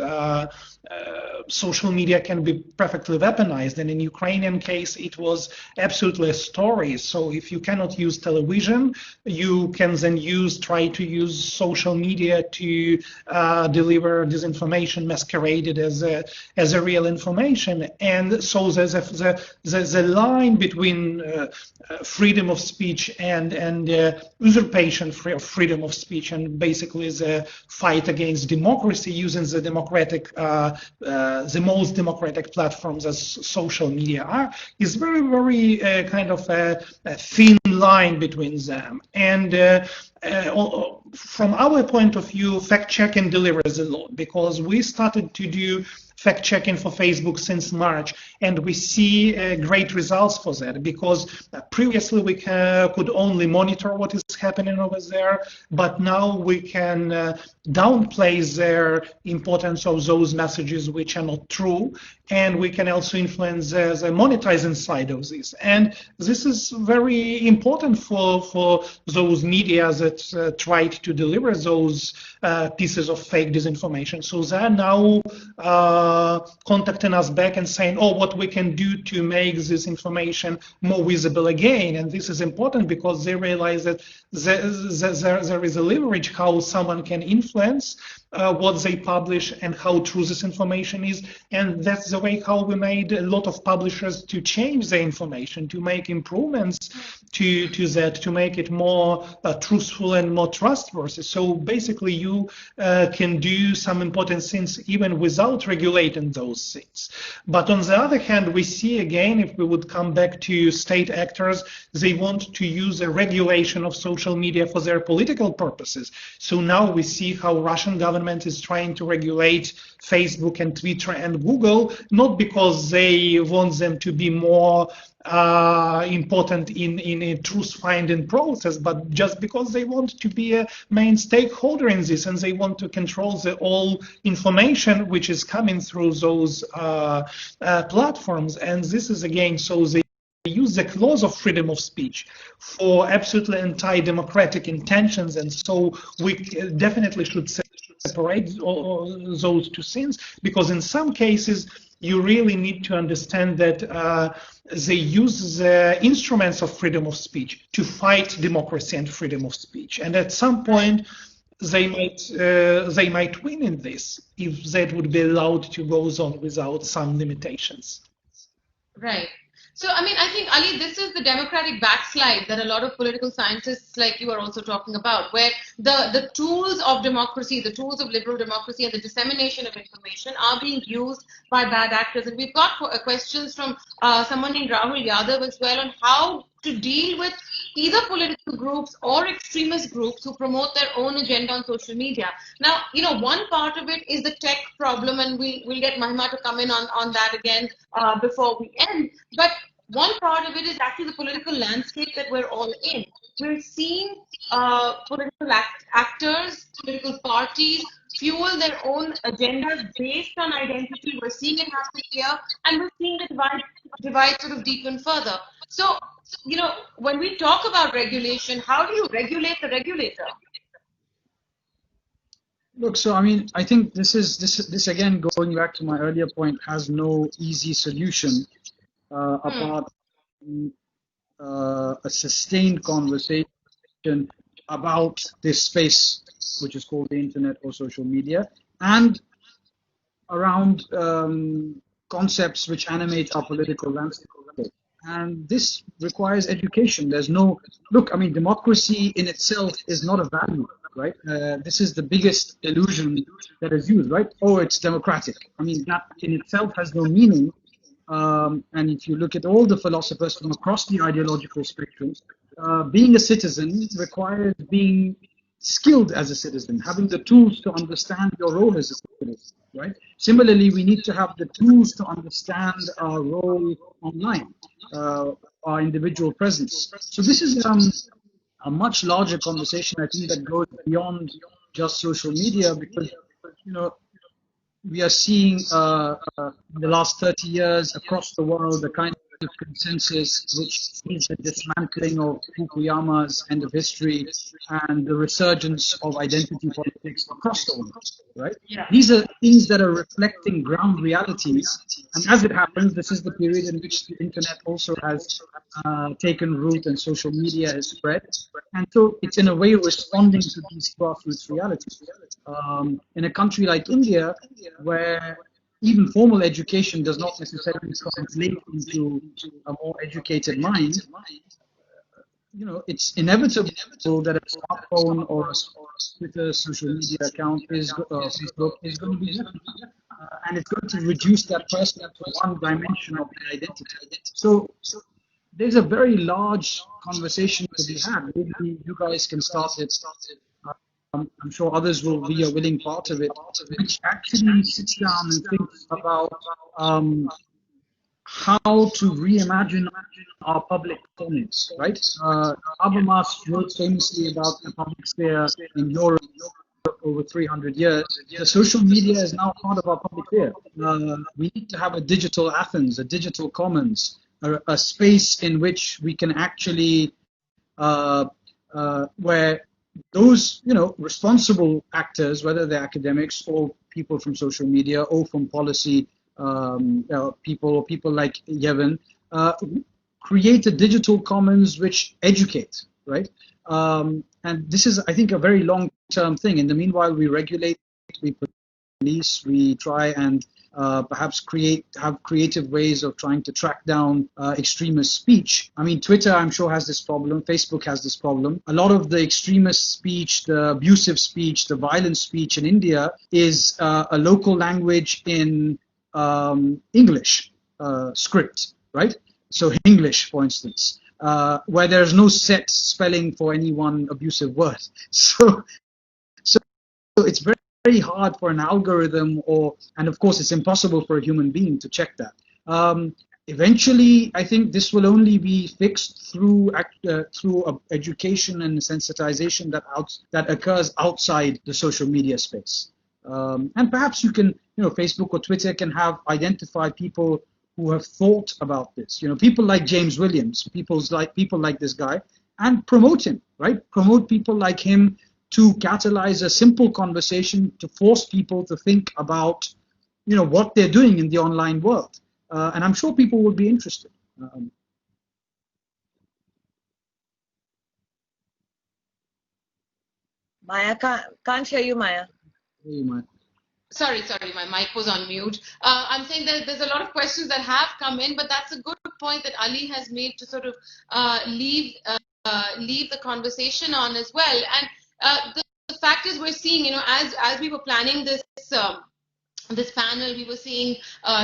social media can be perfectly weaponized. And in Ukrainian case, it was absolutely a story. So if you cannot use television, you can then try to use social media to deliver disinformation masqueraded as a real information. And so there's the line between freedom of speech and usurpation of freedom of speech, and basically the fight against democracy using the democratic the most democratic platforms as social media are, is very, very kind of a thin line between them. And from our point of view, fact-checking delivers a lot, because we started to do fact-checking for Facebook since March, and we see great results for that, because previously we could only monitor what is happening over there, but now we can downplay their importance of those messages which are not true, and we can also influence the monetizing side of this. And this is very important for those media that tried to deliver those pieces of fake disinformation. So they are now contacting us back and saying, oh, what we can do to make this information more visible again. And this is important because they realize that there is a leverage how someone can influence what they publish and how true this information is. And that's the way how we made a lot of publishers to change the information, to make improvements to that, to make it more truthful and more trustworthy. So basically you can do some important things even without regulating those things. But on the other hand, we see again, if we would come back to state actors, they want to use a regulation of social media for their political purposes. So now we see how Russian government is trying to regulate Facebook and Twitter and Google, not because they want them to be more important in a truth-finding process, but just because they want to be a main stakeholder in this, and they want to control the all information which is coming through those platforms. And this is again, so they use the clause of freedom of speech for absolutely anti-democratic intentions, and so we definitely should separate those two things, because in some cases you really need to understand that they use the instruments of freedom of speech to fight democracy and freedom of speech, and at some point they might win in this if that would be allowed to go on without some limitations. Right. So, I mean, I think, Ali, this is the democratic backslide that a lot of political scientists like you are also talking about, where the tools of democracy, the tools of liberal democracy and the dissemination of information are being used by bad actors. And we've got questions from someone named Rahul Yadav as well on how to deal with either political groups or extremist groups who promote their own agenda on social media. Now, you know, one part of it is the tech problem, and we'll get Mahima to come in on that again before we end. But one part of it is actually the political landscape that we're all in. We're seeing political actors, political parties fuel their own agendas based on identity. We're seeing it happen here, and we're seeing the divide sort of deepen further. So, when we talk about regulation, how do you regulate the regulator? Look, so I mean, I think this again, going back to my earlier point, has no easy solution apart from a sustained conversation about this space, which is called the internet or social media, and around concepts which animate our political landscape. And this requires education. There's no, look, I mean, democracy in itself is not a value, right? This is the biggest illusion that is used, right? Oh, it's democratic. I mean, that in itself has no meaning. And if you look at all the philosophers from across the ideological spectrum, being a citizen requires being skilled as a citizen, having the tools to understand your role as a citizen, right? Similarly, we need to have the tools to understand our role online, our individual presence. So this is a much larger conversation, I think, that goes beyond just social media, because, we are seeing in the last 30 years across the world the kind of consensus which is the dismantling of Fukuyama's end of history and the resurgence of identity politics across the world, right? Yeah. These are things that are reflecting ground realities, and as it happens, this is the period in which the internet also has taken root and social media has spread, and so it's in a way responding to these grassroots realities. In a country like India, where even formal education does not necessarily translate into a more educated mind, it's inevitable that a smartphone or a Twitter social media account Facebook is going to be left, and it's going to reduce that person to one dimension of their identity. So there's a very large conversation to be had. Maybe you guys can start it. I'm sure others will be a willing part of it, which actually sits down and thinks about how to reimagine our public performance, right? Habermas wrote famously about the public sphere in Europe over 300 years. The social media is now part of our public sphere. We need to have a digital Athens, a digital commons, a space in which we can actually, where those, responsible actors, whether they're academics or people from social media or from policy people like Yevon, create a digital commons which educate, right? And this is, I think, a very long-term thing. In the meanwhile, we regulate, we police, we try and perhaps have creative ways of trying to track down extremist speech. I mean, Twitter, I'm sure, has this problem. Facebook has this problem. A lot of the extremist speech, the abusive speech, the violent speech in India is a local language in English script, right? So English, for instance, where there's no set spelling for any one abusive word. So it's very hard for an algorithm, and of course it's impossible for a human being to check that. Eventually, I think this will only be fixed through education and sensitization that occurs outside the social media space. And perhaps you can, Facebook or Twitter can have identified people who have thought about this. People like James Williams, people like this guy, and promote him, right? Promote people like him to catalyze a simple conversation to force people to think about, what they're doing in the online world. And I'm sure people will be interested. Maya, can't hear you, Maya. Hear you, Maya. Sorry, my mic was on mute. I'm saying that there's a lot of questions that have come in, but that's a good point that Ali has made to sort of leave the conversation on as well. And the fact is, we're seeing, as we were planning this panel, we were seeing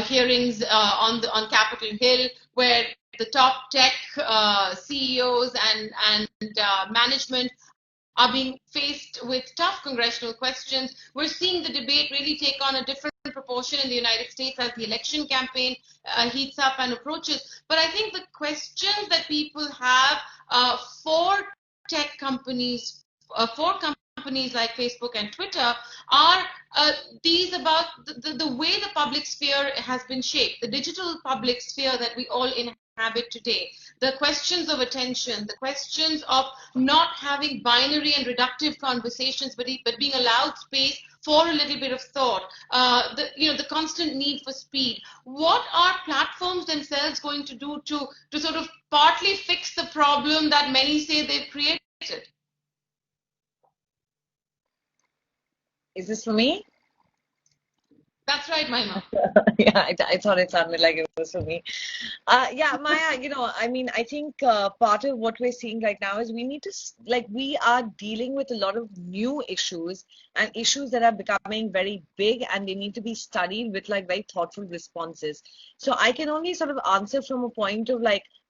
hearings on Capitol Hill where the top tech CEOs and management are being faced with tough congressional questions. We're seeing the debate really take on a different proportion in the United States as the election campaign heats up and approaches. But I think the questions that people have for tech companies, for companies like Facebook and Twitter, are these about the way the public sphere has been shaped, the digital public sphere that we all inhabit today, the questions of attention, the questions of not having binary and reductive conversations, but being allowed space for a little bit of thought, the constant need for speed. What are platforms themselves going to do to sort of partly fix the problem that many say they've created? Is this for me? That's right, Mahima. Yeah, I thought it sounded like it was for me. Yeah, Maya, I mean, I think part of what we're seeing right now is we need to, we are dealing with a lot of new issues and issues that are becoming very big, and they need to be studied with very thoughtful responses. So I can only sort of answer from a point of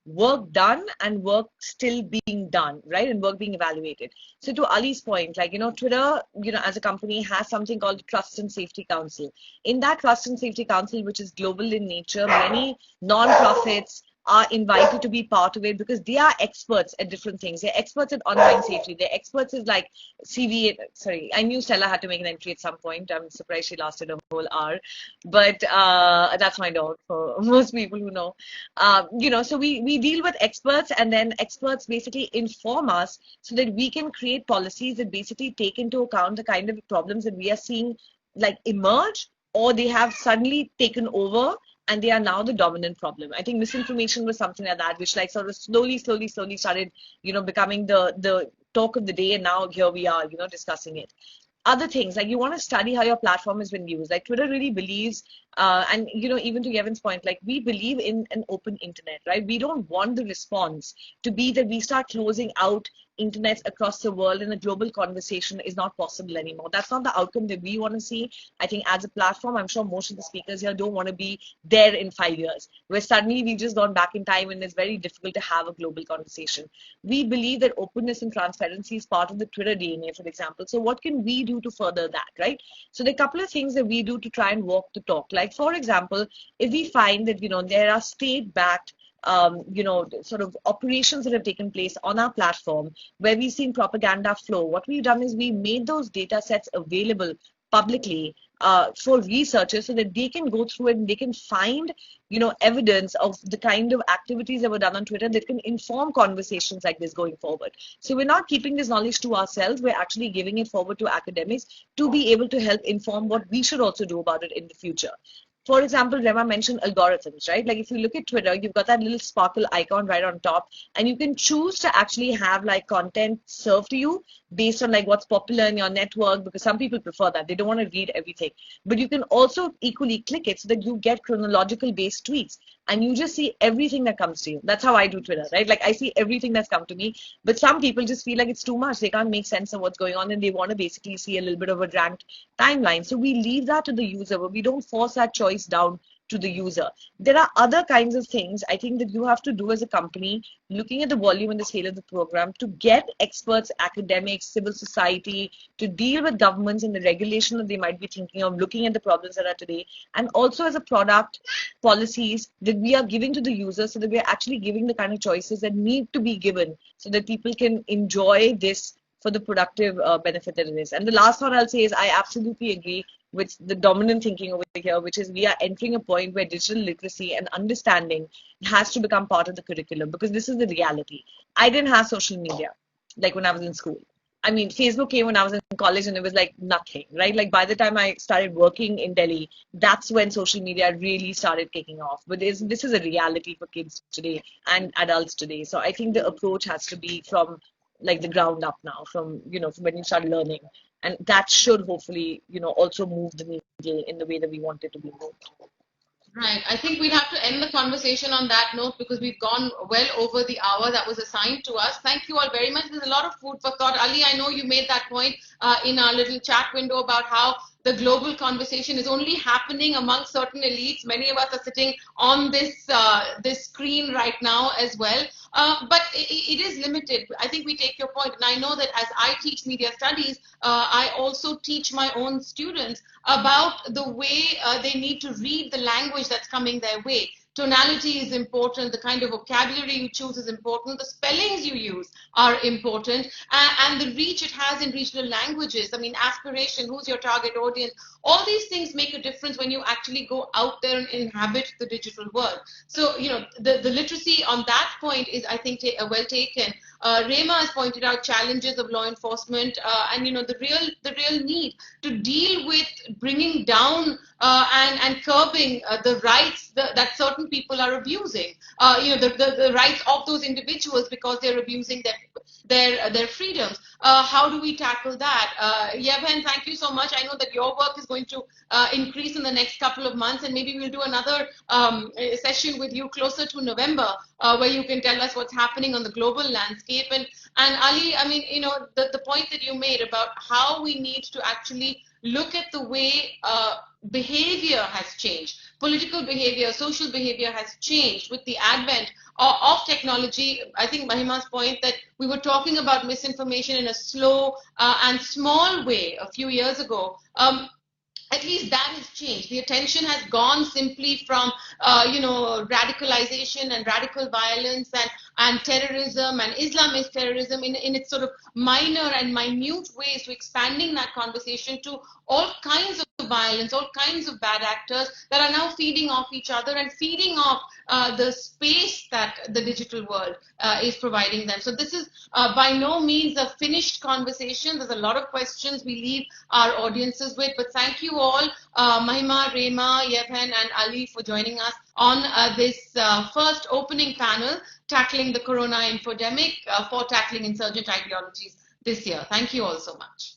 work done and work still being done, right? And work being evaluated. So to Ali's point, Twitter, as a company has something called the Trust and Safety Council. In that Trust and Safety Council, which is global in nature, many non-profits are invited to be part of it because they are experts at different things. They're experts at online safety. They're experts at CV. Sorry, I knew Stella had to make an entry at some point. I'm surprised she lasted a whole hour. But that's my dog for most people who know. So we deal with experts, and then experts basically inform us so that we can create policies that basically take into account the kind of problems that we are seeing emerge, or they have suddenly taken over and they are now the dominant problem. I think misinformation was something like that, which sort of slowly started, becoming the talk of the day, and now here we are, discussing it. Other things, you want to study how your platform has been used. Twitter really believes, and even to Kevin's point, we believe in an open internet, right? We don't want the response to be that we start closing out internets across the world and a global conversation is not possible anymore. That's not the outcome that we want to see. I think as a platform, I'm sure most of the speakers here don't want to be there in 5 years, where suddenly we've just gone back in time and it's very difficult to have a global conversation. We believe that openness and transparency is part of the Twitter DNA, for example. So what can we do to further that, right? So there are a couple of things that we do to try and walk the talk. For example, if we find that, there are state-backed sort of operations that have taken place on our platform where we've seen propaganda flow, what we've done is we made those data sets available publicly for researchers so that they can go through it and they can find, evidence of the kind of activities that were done on Twitter that can inform conversations like this going forward. So we're not keeping this knowledge to ourselves, we're actually giving it forward to academics to be able to help inform what we should also do about it in the future. For example, Rema mentioned algorithms, right? If you look at Twitter, you've got that little sparkle icon right on top, and you can choose to actually have content served to you based on what's popular in your network, because some people prefer that. They don't want to read everything. But you can also equally click it so that you get chronological based tweets and you just see everything that comes to you. That's how I do Twitter, right? I see everything that's come to me, but some people just feel like it's too much. They can't make sense of what's going on and they want to basically see a little bit of a ranked timeline. So we leave that to the user, but we don't force that choice down to the user. There are other kinds of things I think that you have to do as a company, looking at the volume and the scale of the program, to get experts, academics, civil society, to deal with governments and the regulation that they might be thinking of, looking at the problems that are today, and also as a product, policies that we are giving to the user so that we are actually giving the kind of choices that need to be given so that people can enjoy this for the productive benefit that it is. And the last one I'll say is I absolutely agree with the dominant thinking over here, which is we are entering a point where digital literacy and understanding has to become part of the curriculum, because this is the reality. I didn't have social media when I was in school. I mean, Facebook came when I was in college and it was nothing, right? By the time I started working in Delhi, that's when social media really started kicking off. But this is a reality for kids today and adults today. So I think the approach has to be from the ground up now, from when you start learning, and that should hopefully also move the needle in the way that we want it to be moved. Right. I think we'll have to end the conversation on that note because we've gone well over the hour that was assigned to us. Thank you all very much. There's a lot of food for thought. Ali, I know you made that point in our little chat window about how the global conversation is only happening among certain elites. Many of us are sitting on this screen right now as well. But it is limited. I think we take your point. And I know that as I teach media studies, I also teach my own students about the way they need to read the language that's coming their way, tonality is important, the kind of vocabulary you choose is important, the spellings you use are important, and the reach it has in regional languages. I mean, aspiration, who's your target audience, all these things make a difference when you actually go out there and inhabit the digital world. So, the literacy on that point is, I think, well taken. Rema has pointed out challenges of law enforcement, and the real need to deal with bringing down and curbing the rights that certain people are abusing. The rights of those individuals because they're abusing their freedoms. How do we tackle that? Yevhen, thank you so much. I know that your work is going to increase in the next couple of months, and maybe we'll do another session with you closer to November, where you can tell us what's happening on the global landscape. And Ali, I mean, the point that you made about how we need to actually look at the way behavior has changed, political behavior, social behavior has changed with the advent of technology. I think Mahima's point that we were talking about misinformation in a slow and small way a few years ago. At least that has changed. The attention has gone simply from, radicalization and radical violence and terrorism and Islamist terrorism in its sort of minor and minute ways, to expanding that conversation to all kinds of violence, all kinds of bad actors that are now feeding off each other and feeding off the space that the digital world is providing them. So this is by no means a finished conversation. There's a lot of questions we leave our audiences with, but thank you all, Mahima, Rema, Yevhen and Ali, for joining us on this first opening panel, Tackling the Corona Infodemic, for Tackling Insurgent Ideologies this year. Thank you all so much.